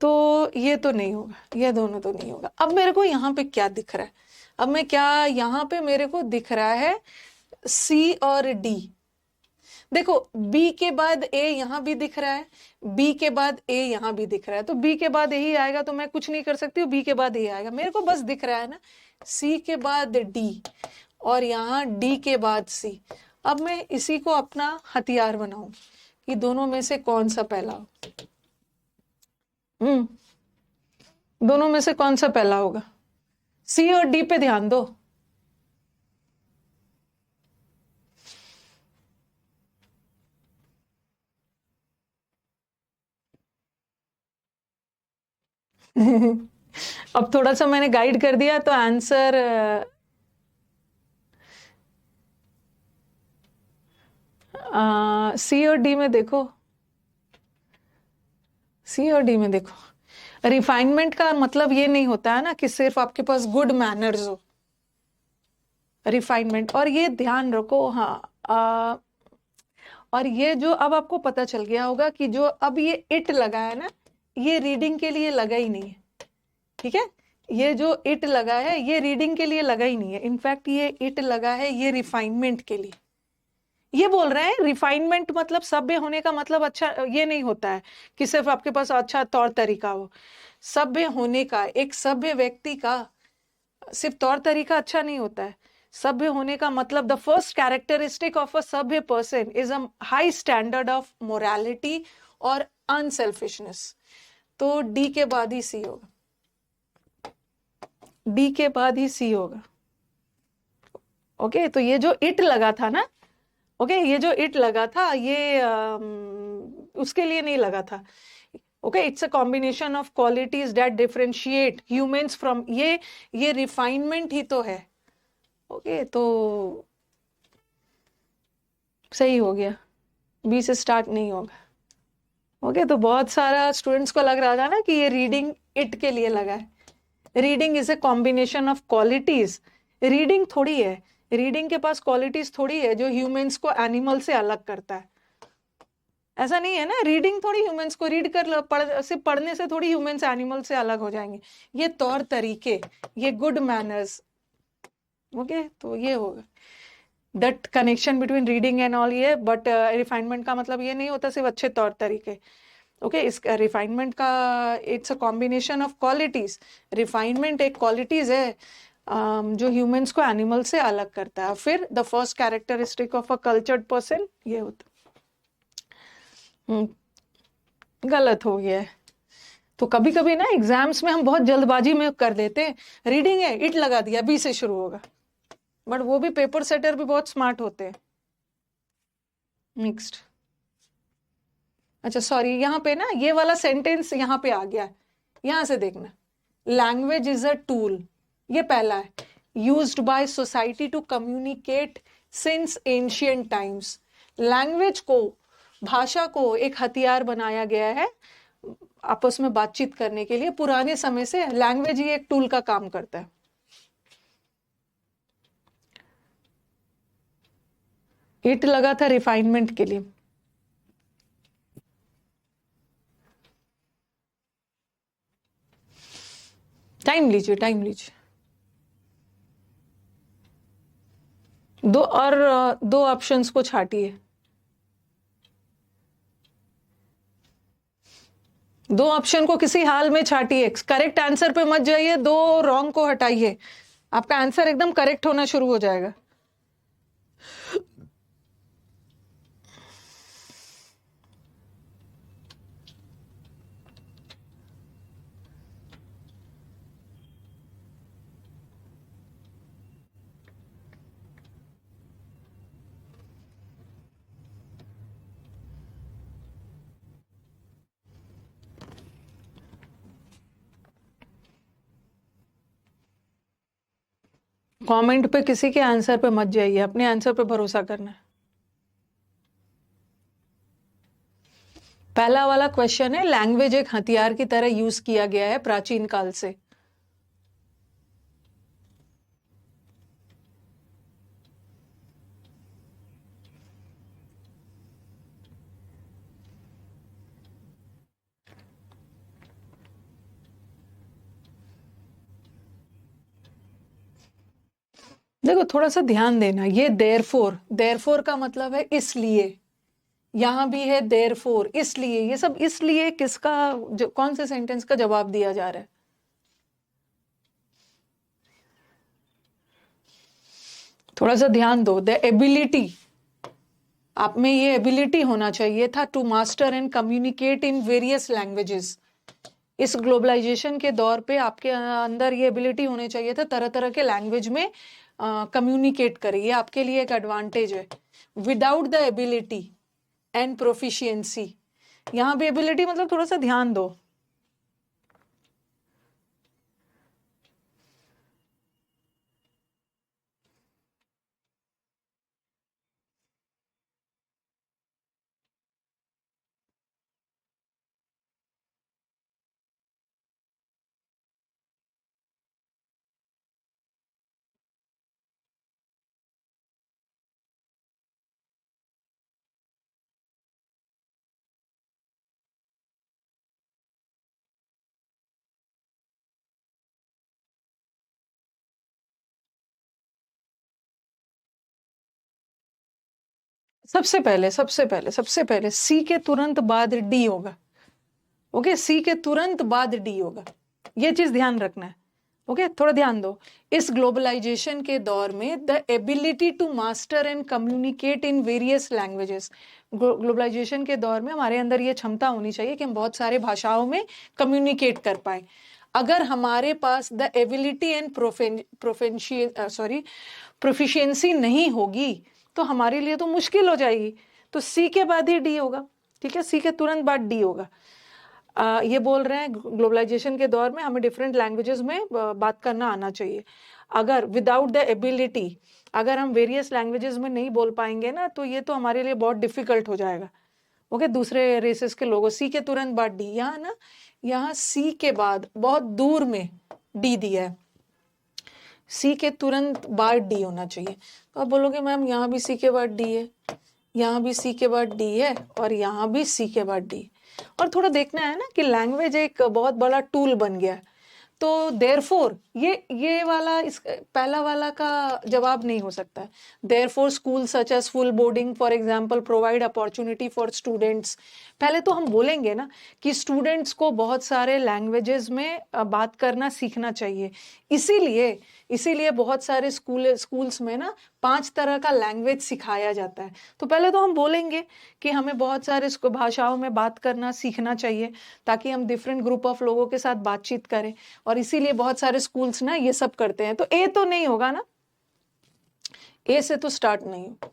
तो ये तो नहीं होगा, ये दोनों तो नहीं होगा। अब मेरे को यहाँ पे क्या दिख रहा है, अब मैं क्या यहाँ पे मेरे को दिख रहा है सी और डी। देखो बी के बाद ए यहाँ भी दिख रहा है, बी के बाद ए यहाँ भी दिख रहा है, तो बी के बाद यही आएगा, तो मैं कुछ नहीं कर सकती हूँ, बी के बाद ए आएगा। मेरे को बस दिख रहा है ना सी के बाद डी और यहाँ डी के बाद सी। अब मैं इसी को अपना हथियार बनाऊं कि दोनों में से कौन सा पहला हो। दोनों में से कौन सा पहला होगा? सी और डी पे ध्यान दो। अब थोड़ा सा मैंने गाइड कर दिया तो आंसर सी और डी में देखो, सी और डी में देखो, रिफाइनमेंट का मतलब ये नहीं होता है ना कि सिर्फ आपके पास गुड मैनर्स हो, रिफाइनमेंट। और ये ध्यान रखो, हाँ, और ये जो अब आपको पता चल गया होगा कि जो अब ये इट लगा है ना, ये रीडिंग के लिए लगा ही नहीं है, ठीक है। ये जो इट लगा है ये रीडिंग के लिए लगा ही नहीं है, इनफैक्ट ये इट लगा है ये रिफाइनमेंट के लिए। ये बोल रहे हैं रिफाइनमेंट मतलब सभ्य होने का मतलब अच्छा ये नहीं होता है कि सिर्फ आपके पास अच्छा तौर तरीका हो। सभ्य होने का, एक सभ्य व्यक्ति का सिर्फ तौर तरीका अच्छा नहीं होता है। सभ्य होने का मतलब the first characteristic of a सभ्य person is a high standard of morality और अनसेल्फिशनेस। तो डी के बाद ही सी होगा, डी के बाद ही सी होगा। ओके, तो ये जो इट लगा था ना, ओके, ये जो इट लगा था ये उसके लिए नहीं लगा था। Okay, it's a combination of qualities that differentiate humans from, ये रिफाइनमेंट ही तो है। ओके, तो सही हो गया, बी से स्टार्ट नहीं होगा। ओके, तो बहुत सारा स्टूडेंट्स को लग रहा था ना कि ये रीडिंग इट के लिए लगा है। Reading is a combination of qualities, reading थोड़ी है, रीडिंग के पास क्वालिटीज थोड़ी है जो ह्यूमंस को एनिमल से अलग करता है। ऐसा नहीं है ना, रीडिंग थोड़ी ह्यूमंस को रीड कर सिर्फ पढ़ने से थोड़ी ह्यूमंस एनिमल से अलग हो जाएंगे। ये तौर तरीके, ये गुड मैनर्स। ओके, तो ये होगा that connection between reading and all ये। बट रिफाइनमेंट का मतलब ये नहीं होता सिर्फ अच्छे तौर तरीके। ओके, इसका रिफाइनमेंट का it's a combination of qualities. Refinement एक क्वालिटीज है जो ह्यूमंस को एनिमल से अलग करता है। फिर the first characteristic of a cultured person ये होता। गलत हो गया है। तो कभी कभी ना एग्जाम्स में हम बहुत जल्दबाजी में कर देते हैं, रीडिंग है इट लगा दिया बी से शुरू होगा, बट वो भी पेपर सेटर भी बहुत स्मार्ट होते हैं। नेक्स्ट, अच्छा सॉरी, यहाँ पे ना ये वाला सेंटेंस यहाँ पे आ गया है, यहां से देखना। लैंग्वेज इज अ टूल, ये पहला है, used by society to communicate since ancient times. Language को, भाषा को एक हथियार बनाया गया है आपस में बातचीत करने के लिए, पुराने समय से लैंग्वेज ही एक टूल का काम करता है। इट लगा था रिफाइनमेंट के लिए। टाइम लीजिए, टाइम लीजिए। दो ऑप्शंस को छाटिए, दो ऑप्शन को किसी हाल में छाटिए, करेक्ट आंसर पे मत जाइए, दो रॉन्ग को हटाइए, आपका आंसर एकदम करेक्ट होना शुरू हो जाएगा। कमेंट पे किसी के आंसर पे मत जाइए, अपने आंसर पे भरोसा करना है। पहला वाला क्वेश्चन है, लैंग्वेज एक हथियार की तरह यूज किया गया है प्राचीन काल से। देखो थोड़ा सा ध्यान देना, ये देयरफॉर का मतलब है इसलिए, यहां भी है देयरफॉर इसलिए, ये सब इसलिए किसका, कौन से सेंटेंस का जवाब दिया जा रहा है? थोड़ा सा ध्यान दो। द एबिलिटी, आप में ये एबिलिटी होना चाहिए था to master and communicate in various languages. इस ग्लोबलाइजेशन के दौर पे आपके अंदर ये एबिलिटी होनी चाहिए था तरह तरह के लैंग्वेज में कम्युनिकेट करें, ये आपके लिए एक एडवांटेज है। Without the ability and proficiency, यहाँ भी एबिलिटी मतलब थोड़ा सा ध्यान दो। सबसे पहले सी के तुरंत बाद डी होगा। ओके, सी के तुरंत बाद डी होगा, ये चीज ध्यान रखना है। ओके, थोड़ा ध्यान दो। इस ग्लोबलाइजेशन के दौर में the ability to master and communicate in various languages, globalisation के दौर में हमारे अंदर ये क्षमता होनी चाहिए कि हम बहुत सारे भाषाओं में कम्युनिकेट कर पाए। अगर हमारे पास द एबिलिटी एंड प्रोफिशिएंसी नहीं होगी तो हमारे लिए तो मुश्किल हो जाएगी। तो सी के बाद ही डी होगा, ठीक है, सी के तुरंत बाद डी होगा। ये बोल रहे हैं ग्लोबलाइजेशन के दौर में हमें डिफरेंट लैंग्वेजेस में बात करना आना चाहिए। अगर विदाउट द एबिलिटी, अगर हम वेरियस लैंग्वेजेस में नहीं बोल पाएंगे ना, तो ये तो हमारे लिए बहुत डिफिकल्ट हो जाएगा। ओके, दूसरे रेसेस के लोगों, सी के तुरंत बाद डी, यहाँ ना, यहाँ सी के बाद बहुत दूर में डी दिया है, सी के तुरंत बाद डी होना चाहिए। तो आप बोलोगे मैम यहाँ भी सी के बाद डी है, यहाँ भी सी के बाद डी है, और यहाँ भी सी के बाद डी। और थोड़ा देखना है ना कि लैंग्वेज एक बहुत बड़ा टूल बन गया है। तो देयरफॉर ये वाला, इस पहला वाला का जवाब नहीं हो सकता है। Therefore school such as full boarding for example provide opportunity for students. पहले तो हम बोलेंगे ना कि स्टूडेंट्स को बहुत सारे लैंग्वेजेस में बात करना सीखना चाहिए। इसीलिए बहुत सारे स्कूल्स में ना 5 तरह का लैंग्वेज सिखाया जाता है। तो पहले तो हम बोलेंगे कि हमें बहुत सारे भाषाओं में बात करना सीखना चाहिए ताकि हम डिफरेंट ग्रुप ऑफ लोगों के साथ बातचीत करें, और इसीलिए बहुत सारे स्कूल्स ना ये सब करते हैं। तो ए तो नहीं होगा ना, ए से तो स्टार्ट नहीं हो,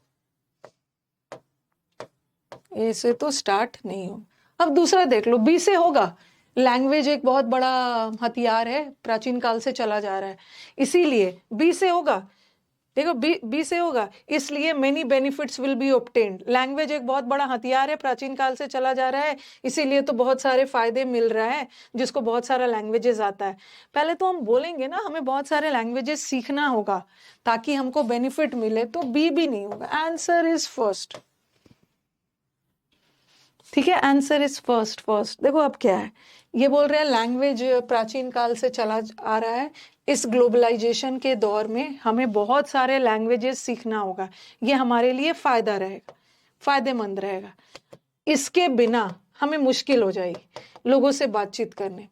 ए से तो स्टार्ट नहीं हो। अब दूसरा देख लो, बी से होगा। लैंग्वेज एक बहुत बड़ा हथियार है, प्राचीन काल से चला जा रहा है, इसीलिए बी से होगा। देखो बी से होगा, इसलिए many benefits will be obtained. Language एक बहुत बड़ा हथियार है, प्राचीन काल से चला जा रहा है, इसीलिए तो बहुत सारे फायदे मिल रहा है जिसको बहुत सारा लैंग्वेजेस आता है। पहले तो हम बोलेंगे ना हमें बहुत सारे लैंग्वेजेस सीखना होगा ताकि हमको बेनिफिट मिले, तो बी भी नहीं होगा। आंसर इज फर्स्ट, ठीक है, आंसर इज फर्स्ट। देखो अब क्या है, ये बोल रहे हैं लैंग्वेज प्राचीन काल से चला आ रहा है, इस ग्लोबलाइजेशन के दौर में हमें बहुत सारे लैंग्वेजेस सीखना होगा, ये हमारे लिए फायदेमंद रहेगा। इसके बिना हमें मुश्किल हो जाएगी लोगों से बातचीत करने,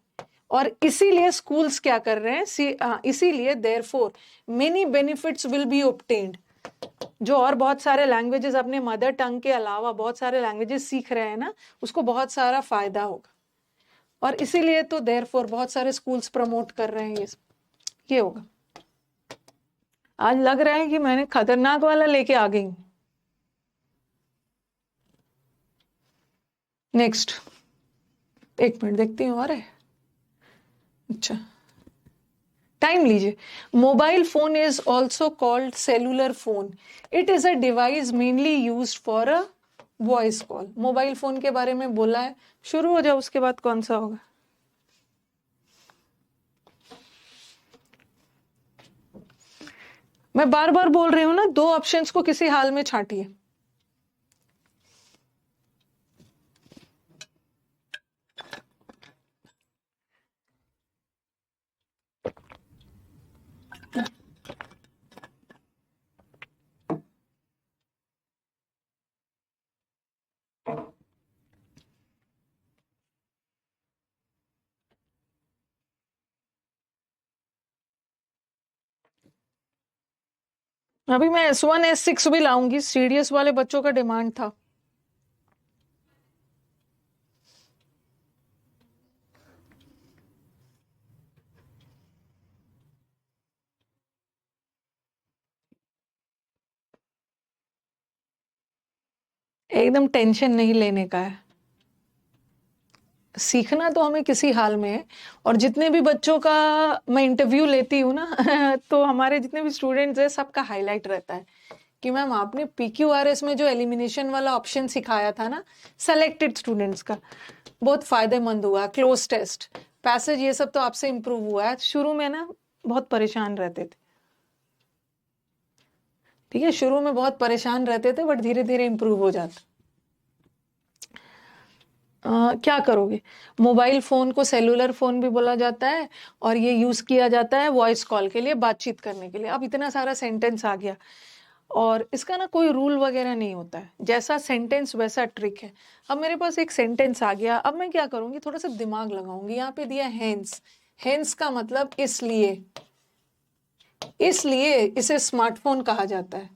और इसीलिए स्कूल्स क्या कर रहे हैं, इसीलिए therefore many benefits will be obtained. जो और बहुत सारे लैंग्वेजेस अपने मदर टंग के अलावा बहुत सारे लैंग्वेजेस सीख रहे हैं ना, उसको बहुत सारा फायदा होगा, और इसीलिए तो देयरफॉर बहुत सारे स्कूल्स प्रमोट कर रहे हैं ये होगा। आज लग रहा है कि मैंने खतरनाक वाला लेके आ गई। नेक्स्ट, एक मिनट देखती हूँ, और है, अच्छा टाइम लीजिए। Mobile phone is also called cellular phone. It is a device mainly used for a voice call, mobile phone के बारे में बोला है, शुरू हो जाओ, उसके बाद कौन सा होगा? मैं बार बार बोल रही हूं ना, 2 ऑप्शंस को किसी हाल में छांटिए। अभी मैं S1 S6 भी लाऊंगी, सीडीएस वाले बच्चों का डिमांड था। एकदम टेंशन नहीं लेने का है, सीखना तो हमें किसी हाल में है। और जितने भी बच्चों का मैं इंटरव्यू लेती हूँ ना तो हमारे जितने भी स्टूडेंट्स हैं सबका हाईलाइट रहता है कि मैम आपने PQRS में जो एलिमिनेशन वाला ऑप्शन सिखाया था ना सेलेक्टेड स्टूडेंट्स का, बहुत फायदेमंद हुआ। क्लोज टेस्ट, पैसेज, ये सब तो आपसे इम्प्रूव हुआ है। शुरू में ना बहुत परेशान रहते थे, ठीक है, शुरू में बहुत परेशान रहते थे, बट धीरे धीरे इम्प्रूव हो जाता। क्या करोगे? मोबाइल फोन को सेलुलर फोन भी बोला जाता है और ये यूज किया जाता है वॉइस कॉल के लिए, बातचीत करने के लिए। अब इतना सारा सेंटेंस आ गया और इसका ना कोई रूल वगैरह नहीं होता है, जैसा सेंटेंस वैसा ट्रिक है। अब मेरे पास एक सेंटेंस आ गया, अब मैं क्या करूंगी, थोड़ा सा दिमाग लगाऊंगी। यहाँ पे दिया हेंस, हेंस का मतलब इसलिए, इसलिए इसे स्मार्टफोन कहा जाता है।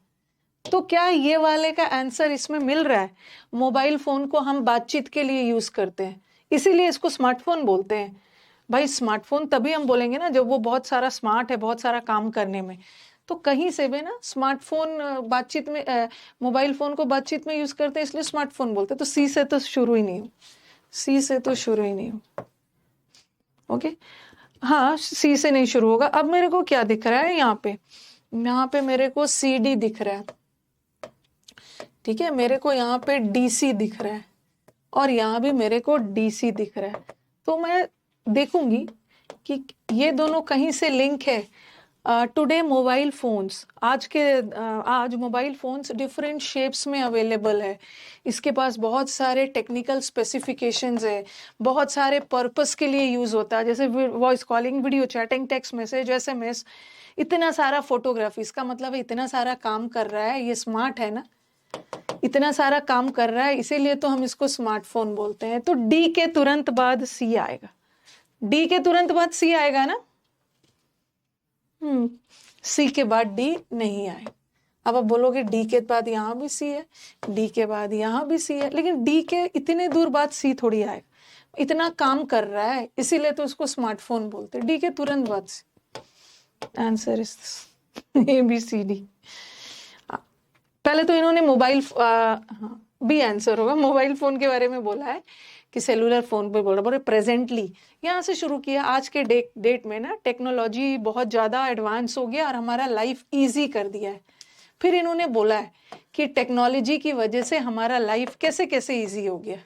तो क्या ये वाले का आंसर इसमें मिल रहा है? मोबाइल फोन को हम बातचीत के लिए यूज करते हैं, इसीलिए इसको स्मार्टफोन बोलते हैं। भाई स्मार्टफोन तभी हम बोलेंगे ना जब वो बहुत सारा स्मार्ट है, बहुत सारा काम करने में। तो कहीं से भी ना स्मार्टफोन बातचीत में, मोबाइल फोन को बातचीत में यूज करते हैं, इसलिए स्मार्टफोन बोलते हैं। तो सी से तो शुरू ही नहीं हो, सी से तो शुरू ही नहीं हो। ओके, हाँ, सी से नहीं शुरू होगा। अब मेरे को क्या दिख रहा है यहाँ पे? यहाँ पे मेरे को CD दिख रहा है, ठीक है, मेरे को यहाँ पे DC दिख रहा है और यहाँ भी मेरे को DC दिख रहा है। तो मैं देखूंगी कि ये दोनों कहीं से लिंक है। टुडे मोबाइल फोन्स, आज मोबाइल फोन्स डिफरेंट शेप्स में अवेलेबल है। इसके पास बहुत सारे टेक्निकल स्पेसिफिकेशंस है, बहुत सारे पर्पस के लिए यूज होता है, जैसे voice calling, video chatting, text message, SMS, इतना सारा फोटोग्राफी। इसका मतलब है इतना सारा काम कर रहा है, ये स्मार्ट है ना, इतना सारा काम कर रहा है, इसीलिए तो हम इसको स्मार्टफोन बोलते हैं। तो D के तुरंत बाद C आएगा, D के तुरंत बाद C आएगा ना। C के बाद D नहीं आए। अब आप बोलोगे D के बाद यहाँ भी C है, D के बाद यहाँ भी C है, लेकिन D के इतने दूर बाद C थोड़ी आएगा, इतना काम कर रहा है, इसीलिए तो उसको स्मार्टफोन बोलते हैं। D के तुरंत बाद C। Answer is ABCD। पहले तो इन्होंने मोबाइल, भी आंसर होगा, मोबाइल फोन के बारे में बोला है कि सेलुलर फोन पे बोला, बोले प्रेजेंटली यहाँ से शुरू किया। आज के डेट में ना टेक्नोलॉजी बहुत ज़्यादा एडवांस हो गया और हमारा लाइफ इजी कर दिया है। फिर इन्होंने बोला है कि टेक्नोलॉजी की वजह से हमारा लाइफ कैसे कैसे इजी हो गया।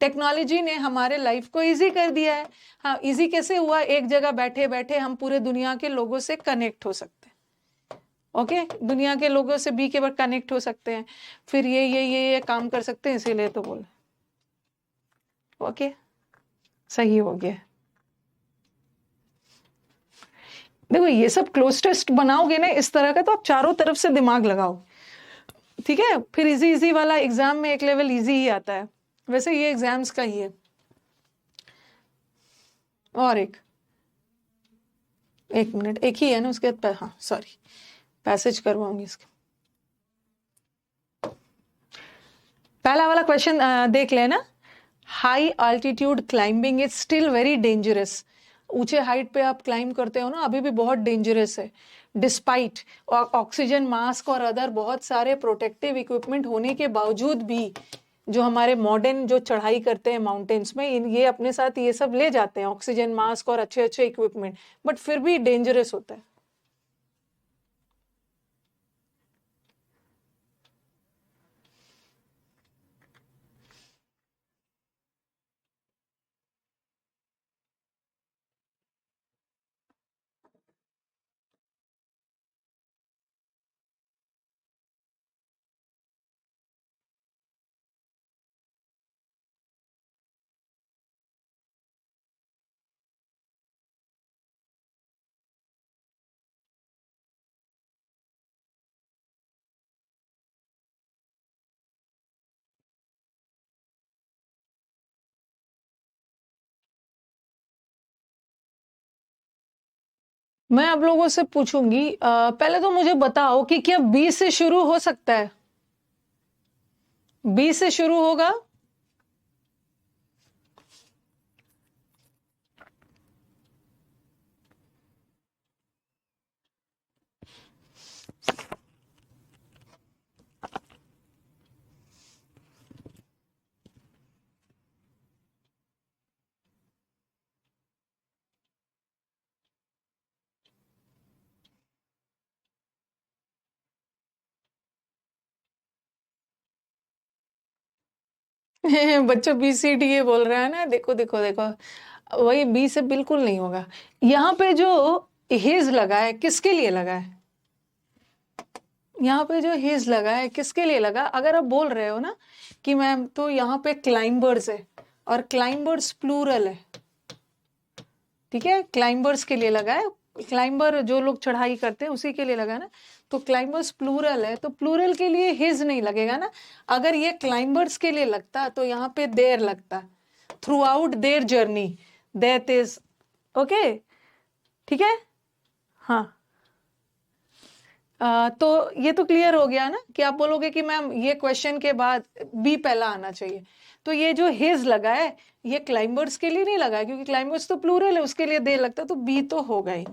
टेक्नोलॉजी ने हमारे लाइफ को इजी कर दिया है। हाँ, इजी कैसे हुआ? एक जगह बैठे बैठे हम पूरे दुनिया के लोगों से कनेक्ट हो सकते हैं। ओके, दुनिया के लोगों से B के बाद कनेक्ट हो सकते हैं, फिर ये काम कर सकते हैं, इसीलिए तो बोले। ओके, सही हो गया। देखो ये सब क्लोज टेस्ट बनाओगे ना इस तरह का, तो आप चारों तरफ से दिमाग लगाओ, ठीक है। फिर इजी वाला एग्जाम में एक लेवल इजी ही आता है, वैसे ये एग्जाम्स का ही है। और एक मिनट, एक ही है ना उसके बाद, हाँ सॉरी, पैसेज करवाऊंगी इसके। पहला वाला क्वेश्चन देख लेना। High altitude climbing is still very dangerous. ऊंचे हाइट पे आप क्लाइंब करते हो ना, अभी भी बहुत डेंजरस है। डिस्पाइट ऑक्सीजन मास्क और अदर बहुत सारे प्रोटेक्टिव इक्विपमेंट होने के बावजूद भी, जो हमारे मॉडर्न जो चढ़ाई करते हैं माउंटेन्स में, ये अपने साथ ये सब ले जाते हैं, ऑक्सीजन मास्क और अच्छे अच्छे इक्विपमेंट, बट फिर भी डेंजरस होता है। मैं आप लोगों से पूछूंगी, पहले तो मुझे बताओ कि क्या बी से शुरू हो सकता है? बी से शुरू होगा? बच्चों बी सी डी ये बोल रहा है ना, देखो देखो देखो, वही बी से बिल्कुल नहीं होगा। यहाँ पे जो हिज लगा है किसके लिए लगा है? यहाँ पे जो हिज लगा है किसके लिए लगा? अगर आप बोल रहे हो ना कि मैम तो यहाँ पे क्लाइंबर्स है, और क्लाइंबर्स प्लूरल है, ठीक है, क्लाइंबर्स के लिए लगा है, क्लाइंबर जो लोग चढ़ाई करते हैं उसी के लिए लगा ना, तो क्लाइंबर्स प्लूरल है, तो प्लूरल के लिए हिज नहीं लगेगा ना। अगर ये क्लाइंबर्स के लिए लगता तो यहाँ पे देर लगता, through out their journey, that is okay, ठीक है। हाँ, तो ये तो क्लियर हो गया ना कि आप बोलोगे कि मैम ये क्वेश्चन के बाद बी पहला आना चाहिए। तो ये जो हिज लगा है ये क्लाइंबर्स के लिए नहीं लगा है, क्योंकि क्लाइंबर्स तो प्लूरल है, उसके लिए दे लगता, तो बी तो होगा ही,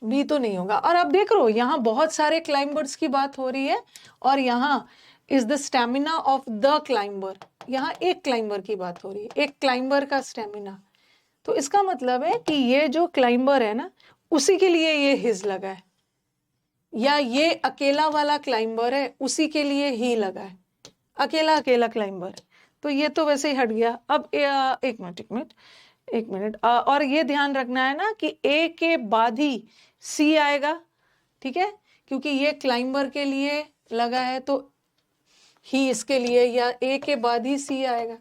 बी तो नहीं होगा। और आप देख रहे हो यहाँ बहुत सारे क्लाइंबर्स की बात हो रही है, और यहाँ is the stamina of the climber, यहाँ एक क्लाइंबर की बात हो रही है, एक क्लाइंबर का स्टेमिना। तो इसका मतलब है कि ये जो क्लाइंबर है ना उसी के लिए ये हिज लगा है, या ये अकेला वाला क्लाइंबर है उसी के लिए ही लगा है, अकेला अकेला क्लाइंबर। तो ये तो वैसे ही हट गया। अब एक मिनट एक मिनट एक मिनट, और ये ध्यान रखना है ना कि ए के बाद ही सी आएगा, ठीक है, क्योंकि ये क्लाइंबर के लिए लगा है तो ही इसके लिए, या ए के बाद ही सी आएगा,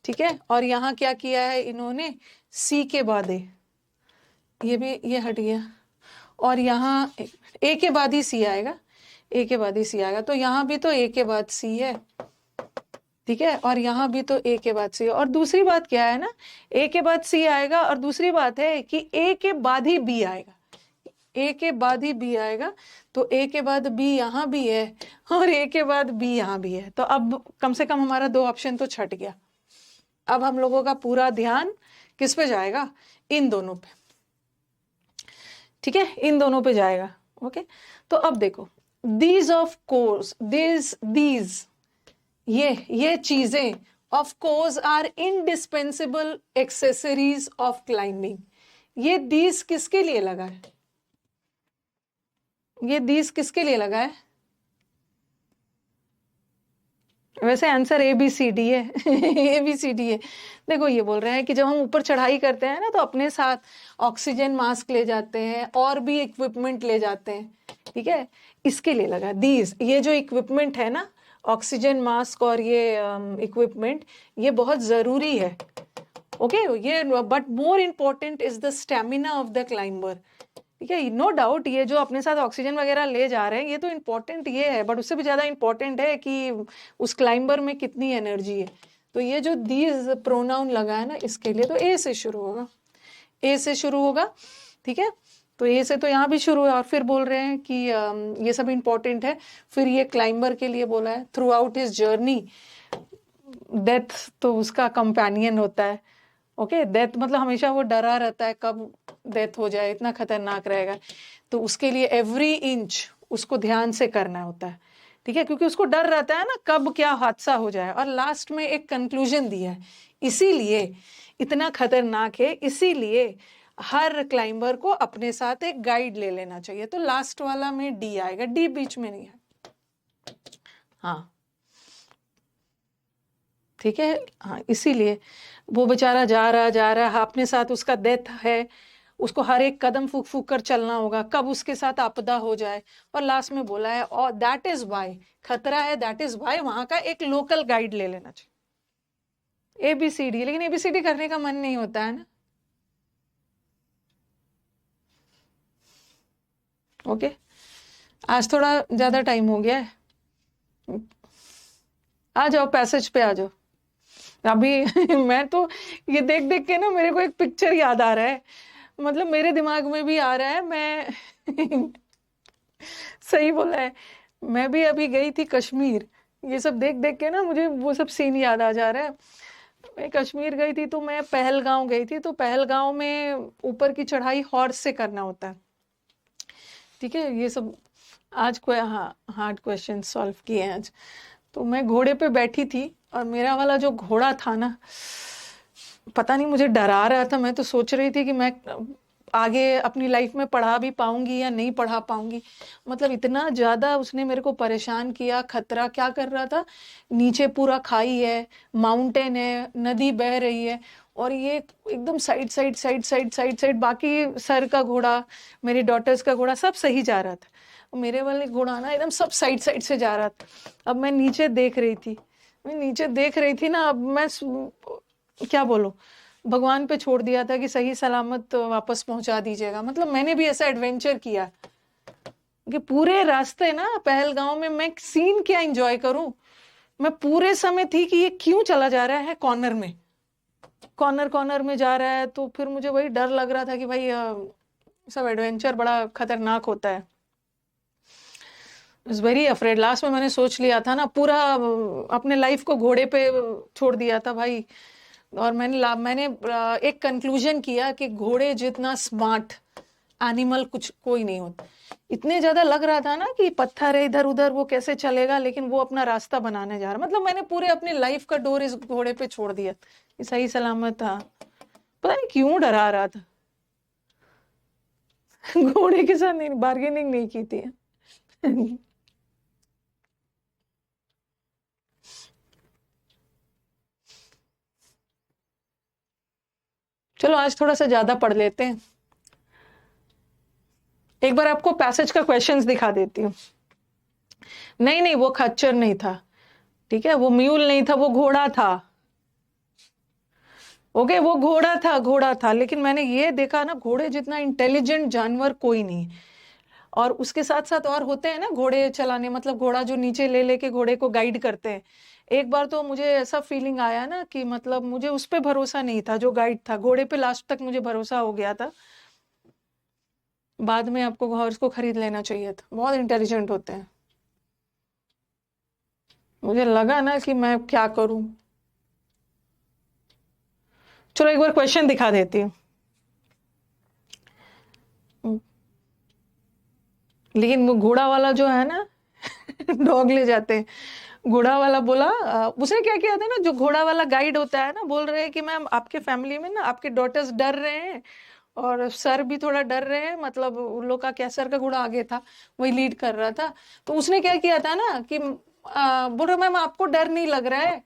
ठीक है। और यहाँ क्या किया है इन्होंने, सी के बाद ये भी ये हट गया, और यहाँ ए के बाद ही सी आएगा, ए के बाद ही सी आएगा, तो यहाँ भी तो ए के बाद सी है, ठीक है, और यहाँ भी तो ए के बाद सी है। और दूसरी बात क्या है ना, ए के बाद सी आएगा, और दूसरी बात है कि ए के बाद ही बी आएगा, ए के बाद ही बी आएगा, तो ए के बाद बी यहाँ भी है, और ए के बाद बी यहाँ भी है, तो अब कम से कम हमारा दो ऑप्शन तो छट गया। अब हम लोगों का पूरा ध्यान किस पे जाएगा, इन दोनों पे, ठीक है, इन दोनों पे जाएगा। ओके, तो अब देखो, दीज ऑफ कोर्स, दीज ये चीजें of course are indispensable accessories of climbing. ये दीज किसके लिए लगा है? ये दीज किसके लिए लगा है? वैसे answer A B C D है। ए बी सी डी है। देखो ये बोल रहे हैं कि जब हम ऊपर चढ़ाई करते हैं ना तो अपने साथ ऑक्सीजन मास्क ले जाते हैं और भी इक्विपमेंट ले जाते हैं, ठीक है, इसके लिए लगा दीज। ये जो इक्विपमेंट है ना, ऑक्सीजन मास्क और ये इक्विपमेंट, ये बहुत जरूरी है, ओके ये, but more important is the stamina of the climber, ठीक है। नो डाउट ये जो अपने साथ ऑक्सीजन वगैरह ले जा रहे हैं ये तो इम्पोर्टेंट ये है, बट उससे भी ज्यादा इम्पोर्टेंट है कि उस क्लाइंबर में कितनी एनर्जी है। तो ये जो दीज प्रोनाउन लगा है ना इसके लिए, तो ए से शुरू होगा, ए से शुरू होगा, ठीक है। तो ए से तो यहाँ भी शुरू है, और फिर बोल रहे हैं कि ये सब इम्पोर्टेंट है। फिर ये क्लाइंबर के लिए बोला है, through out his journey, death तो उसका कंपेनियन होता है, ओके, डेथ मतलब हमेशा वो डरा रहता है कब डेथ हो जाए, इतना खतरनाक रहेगा, तो उसके लिए एवरी इंच उसको ध्यान से करना होता है, ठीक है, क्योंकि उसको डर रहता है ना कब क्या हादसा हो जाए। और लास्ट में एक कंक्लूजन दिया है, इसीलिए इतना खतरनाक है, इसीलिए हर क्लाइंबर को अपने साथ एक गाइड ले लेना चाहिए। तो लास्ट वाला में डी आएगा, डी बीच में नहीं है, हाँ ठीक है, हाँ इसीलिए वो बेचारा जा रहा है, अपने साथ उसका डेथ है, उसको हर एक कदम फूक फूक कर चलना होगा कब उसके साथ आपदा हो जाए। और लास्ट में बोला है और दैट इज वाई, खतरा है, दैट इज वाई वहां का एक लोकल गाइड ले लेना चाहिए। एबीसीडी, लेकिन एबीसीडी करने का मन नहीं होता है ना, ओके। आज थोड़ा ज्यादा टाइम हो गया है, आ जाओ पैसेज पे आ जाओ अभी। मैं तो ये देख देख के ना मेरे को एक पिक्चर याद आ रहा है, मतलब मेरे दिमाग में भी आ रहा है, मैं सही बोला है। मैं भी अभी गई थी कश्मीर, ये सब देख देख के ना मुझे वो सब सीन याद आ जा रहा है। मैं कश्मीर गई थी तो मैं पहलगांव गई थी, तो पहलगांव में ऊपर की चढ़ाई हॉर्स से करना होता है, ठीक है। ये सब आज कोई हाँ हार्ड क्वेश्चन सॉल्व किए हैं आज। तो मैं घोड़े पे बैठी थी और मेरा वाला जो घोड़ा था ना, पता नहीं मुझे डरा रहा था। मैं तो सोच रही थी कि मैं आगे अपनी लाइफ में पढ़ा भी पाऊंगी या नहीं पढ़ा पाऊंगी। मतलब इतना ज्यादा उसने मेरे को परेशान किया। खतरा क्या कर रहा था, नीचे पूरा खाई है, माउंटेन है, नदी बह रही है, और ये एकदम side side side side side side, बाकी सर का घोड़ा, मेरी डॉटर्स का घोड़ा सब सही जा रहा था, मेरे वाले घोड़ा ना एकदम सब साइड साइड से जा रहा था। अब मैं नीचे देख रही थी, मैं नीचे देख रही थी ना, अब मैं क्या बोलूं, भगवान पे छोड़ दिया था कि सही सलामत वापस पहुंचा दीजिएगा। मतलब मैंने भी ऐसा एडवेंचर किया कि पूरे रास्ते ना पहलगांव में मैं सीन क्या एंजॉय करूं। मैं पूरे समय थी कि ये क्यों चला जा रहा है कॉर्नर में, कॉर्नर कॉर्नर में जा रहा है। तो फिर मुझे वही डर लग रहा था कि भाई सब एडवेंचर बड़ा खतरनाक होता है। Is very afraid. लास्ट में मैंने सोच लिया था ना, पूरा अपने लाइफ को घोड़े पे छोड़ दिया था भाई। और मैंने एक कंक्लूजन किया कि घोड़े जितना स्मार्ट एनिमल कुछ कोई नहीं होता। इतने ज्यादा लग रहा था ना कि पत्थर है इधर उधर, वो कैसे चलेगा, लेकिन वो अपना रास्ता बनाने जा रहा। मतलब मैंने पूरे अपनी लाइफ का डोर इस घोड़े पे छोड़ दिया, ये सही सलामत था। पता नहीं क्यों डरा रहा था। घोड़े के साथ नहीं, बार्गेनिंग नहीं की थी। चलो आज थोड़ा सा ज्यादा पढ़ लेते हैं। एक बार आपको पैसेज का क्वेश्चंस दिखा देती हूँ। नहीं नहीं, वो खच्चर नहीं था, ठीक है, वो म्यूल नहीं था, वो घोड़ा था। ओके, वो घोड़ा था, लेकिन मैंने ये देखा ना, घोड़े जितना इंटेलिजेंट जानवर कोई नहीं। और उसके साथ साथ और होते हैं ना घोड़े चलाने, मतलब घोड़ा जो नीचे ले लेके घोड़े को गाइड करते हैं। एक बार तो मुझे ऐसा फीलिंग आया ना कि मतलब मुझे उस पे भरोसा नहीं था जो गाइड था, घोड़े पे लास्ट तक मुझे भरोसा हो गया था। बाद में आपको हॉर्स को खरीद लेना चाहिए था, बहुत इंटेलिजेंट होते हैं। मुझे लगा ना कि मैं क्या करूं। चलो एक बार क्वेश्चन दिखा देती हूँ। लेकिन वो घोड़ा वाला जो है ना, डॉग ले जाते हैं। घोड़ा वाला बोला, उसने क्या किया था ना, जो घोड़ा वाला गाइड होता है ना, बोल रहे हैं कि मैम आपके फैमिली में ना आपके डॉटर्स डर रहे हैं और सर भी थोड़ा डर रहे हैं। मतलब उन लोग का क्या, सर का घोड़ा आगे था, वही लीड कर रहा था। तो उसने क्या किया था ना कि बोल रहा मैम आपको डर नहीं लग रहा है।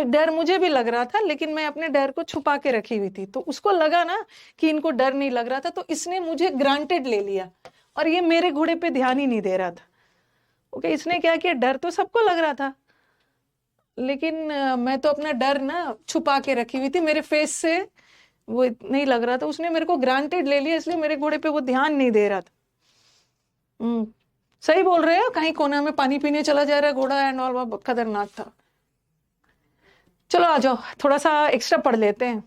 डर मुझे भी लग रहा था, लेकिन मैं अपने डर को छुपा के रखी हुई थी। तो उसको लगा ना कि इनको डर नहीं लग रहा था, तो इसने मुझे ग्रांटेड ले लिया और ये मेरे घोड़े पे ध्यान ही नहीं दे रहा था। ओके, इसने क्या किया, डर तो सबको लग रहा था, लेकिन मैं तो अपना डर ना छुपा के रखी हुई थी, मेरे फेस से वो नहीं लग रहा था। उसने मेरे को ग्रांटेड ले लिया, इसलिए मेरे घोड़े पे वो ध्यान नहीं दे रहा था। हम्म, सही बोल रहे हो, कहीं कोना में पानी पीने चला जा रहा है घोड़ा एंड ऑल, बहुत खतरनाक था। चलो आ जाओ, थोड़ा सा एक्स्ट्रा पढ़ लेते हैं।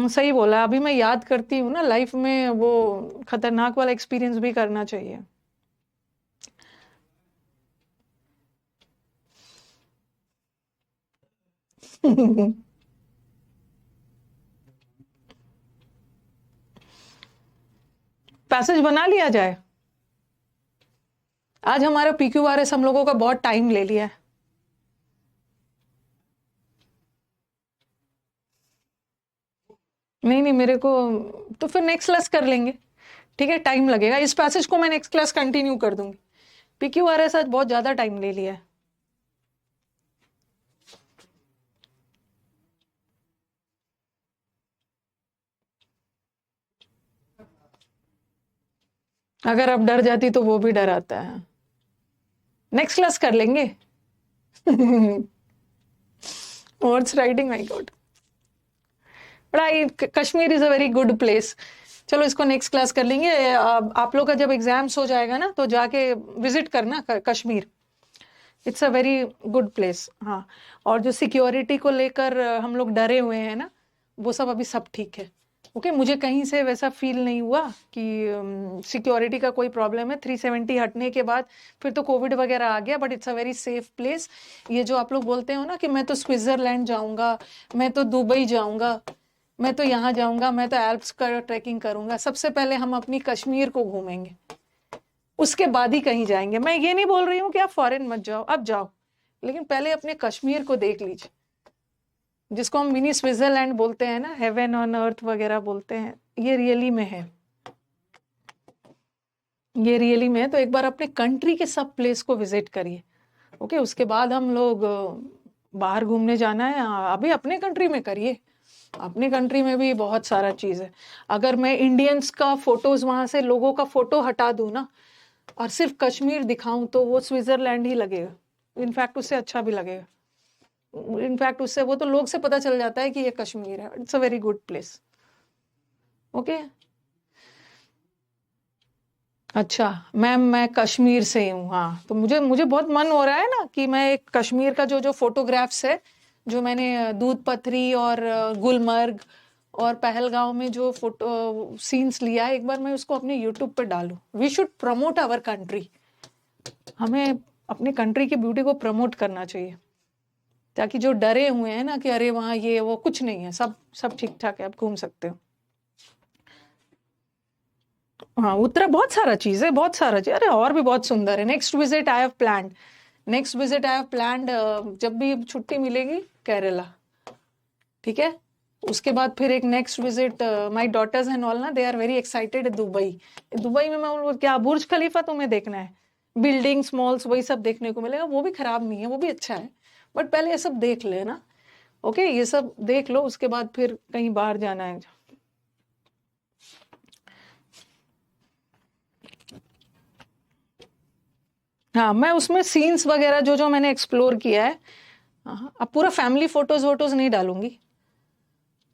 सही बोला, अभी मैं याद करती हूँ ना, लाइफ में वो खतरनाक वाला एक्सपीरियंस भी करना चाहिए। पैसेज बना लिया जाए। आज हमारा PQRS हम लोगों का बहुत टाइम ले लिया है। नहीं नहीं, मेरे को तो फिर नेक्स्ट क्लास कर लेंगे, ठीक है, टाइम लगेगा। इस पैसेज को मैं नेक्स्ट क्लास कंटिन्यू कर दूंगी। PQRS आज बहुत ज्यादा टाइम ले लिया है। अगर अब डर जाती तो वो भी डर आता है। नेक्स्ट क्लास कर लेंगे। Horse riding, my God, but Kashmir is a very good place. चलो इसको नेक्स्ट क्लास कर लेंगे। आप लोग का जब एग्जाम्स हो जाएगा ना, तो जाके विजिट करना Kashmir. It's a very good place. हाँ, और जो सिक्योरिटी को लेकर हम लोग डरे हुए हैं ना, वो सब अभी सब ठीक है। ओके मुझे कहीं से वैसा फील नहीं हुआ कि सिक्योरिटी का कोई प्रॉब्लम है। 370 हटने के बाद फिर तो कोविड वगैरह आ गया, but it's a very safe place. ये जो आप लोग बोलते हो ना कि मैं तो स्विट्जरलैंड जाऊंगा, मैं तो दुबई जाऊंगा, मैं तो यहाँ जाऊंगा, मैं तो एल्प्स का ट्रैकिंग करूंगा, सबसे पहले हम अपनी कश्मीर को घूमेंगे, उसके बाद ही कहीं जाएंगे। मैं ये नहीं बोल रही हूँ कि आप फॉरेन मत जाओ, अब जाओ, लेकिन पहले अपने कश्मीर को देख लीजिए, जिसको हम मिनी स्विट्जरलैंड बोलते हैं ना, हेवन ऑन अर्थ वगैरह बोलते हैं, ये रियली में है, ये रियली में है। तो एक बार अपने कंट्री के सब प्लेस को विजिट करिए। ओके उसके बाद हम लोग बाहर घूमने जाना है, अभी अपने कंट्री में करिए, अपने कंट्री में भी बहुत सारा चीज है। अगर मैं इंडियंस का फोटोज वहां से लोगों का फोटो हटा दूं ना और सिर्फ कश्मीर दिखाऊं तो वो स्विट्जरलैंड ही लगेगा, इनफैक्ट उससे अच्छा भी लगेगा। इनफैक्ट उससे वो तो लोग से पता चल जाता है कि ये कश्मीर है। It's a very good place. Okay अच्छा मैम मैं कश्मीर से ही हूँ। हाँ तो मुझे मुझे बहुत मन हो रहा है ना कि मैं एक कश्मीर का जो जो फोटोग्राफ्स है जो मैंने दूध पथरी और गुलमर्ग और पहलगांव में जो फोटो सीन्स लिया है, एक बार मैं उसको अपने यूट्यूब पे डालूं। We should promote our country, हमें अपने कंट्री की ब्यूटी को प्रमोट करना चाहिए, ताकि जो डरे हुए हैं ना कि अरे वहाँ ये वो, कुछ नहीं है, सब सब ठीक ठाक है, आप घूम सकते हो। हाँ उत्तरा बहुत सारा चीज है, बहुत सारा चीज, अरे और भी बहुत सुंदर है। Next visit I have planned, next visit I have planned, जब भी छुट्टी मिलेगी केरला, ठीक है। उसके बाद फिर एक next visit, my daughters and all ना they are very excited, Dubai. Dubai में मैं उनको क्या, बुर्ज खलीफा तुम्हें देखना है, बिल्डिंग्स मॉल्स वही सब देखने को मिलेगा, वो भी खराब नहीं है, वो भी अच्छा है, बट पहले ये सब देख लेना। ओके ये सब देख लो, उसके बाद फिर कहीं बाहर जाना है। हाँ मैं उसमें सीन्स वगैरह जो जो मैंने एक्सप्लोर किया है, हाँ अब पूरा फैमिली फोटोज वोटोज नहीं डालूंगी,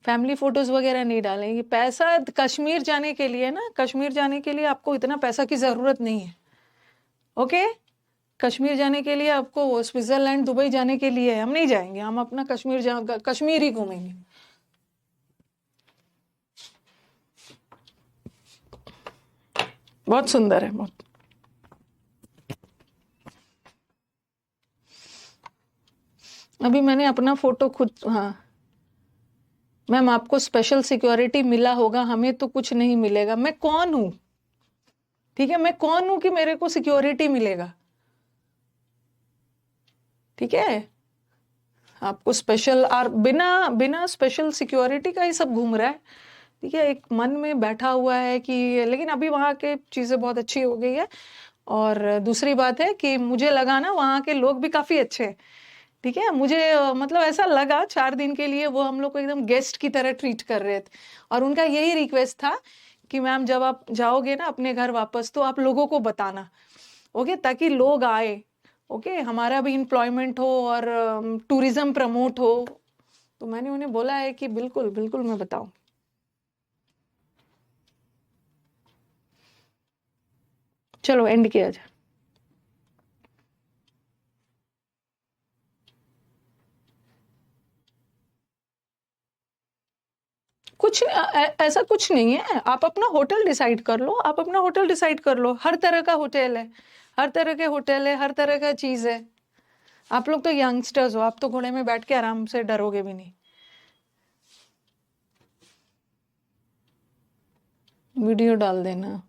फैमिली फोटोज वगैरह नहीं डालेंगे। पैसा कश्मीर जाने के लिए ना, कश्मीर जाने के लिए आपको इतना पैसा की जरूरत नहीं है। ओके कश्मीर जाने के लिए आपको, स्विट्जरलैंड दुबई जाने के लिए हम नहीं जाएंगे, हम अपना कश्मीर ही घूमेंगे। बहुत सुंदर है बहुत। अभी मैंने अपना फोटो खुद, हाँ मैम आपको स्पेशल सिक्योरिटी मिला होगा, हमें तो कुछ नहीं मिलेगा। मैं कौन हूं, ठीक है मैं कौन हूं कि मेरे को सिक्योरिटी मिलेगा, ठीक है। आपको स्पेशल और बिना बिना स्पेशल सिक्योरिटी का ही सब घूम रहा है, ठीक है। एक मन में बैठा हुआ है कि, लेकिन अभी वहाँ के चीजें बहुत अच्छी हो गई है। और दूसरी बात है कि मुझे लगा ना वहाँ के लोग भी काफी अच्छे हैं, ठीक है। मुझे मतलब ऐसा लगा 4 दिन के लिए वो हम लोग को एकदम गेस्ट की तरह ट्रीट कर रहे थे, और उनका यही रिक्वेस्ट था कि मैम जब आप जाओगे ना अपने घर वापस तो आप लोगों को बताना, ओके, ताकि लोग आए, ओके, हमारा भी एम्प्लॉयमेंट हो और टूरिज्म प्रमोट हो। तो मैंने उन्हें बोला है कि बिल्कुल बिल्कुल मैं बताऊं। चलो एंड किया जाए। कुछ ऐसा कुछ नहीं है, आप अपना होटल डिसाइड कर लो, आप अपना होटल डिसाइड कर लो, हर तरह का होटल है, हर तरह के होटल है, हर तरह का चीज है। आप लोग तो यंगस्टर्स हो, आप तो घोड़े में बैठ के आराम से डरोगे भी नहीं। वीडियो डाल देना।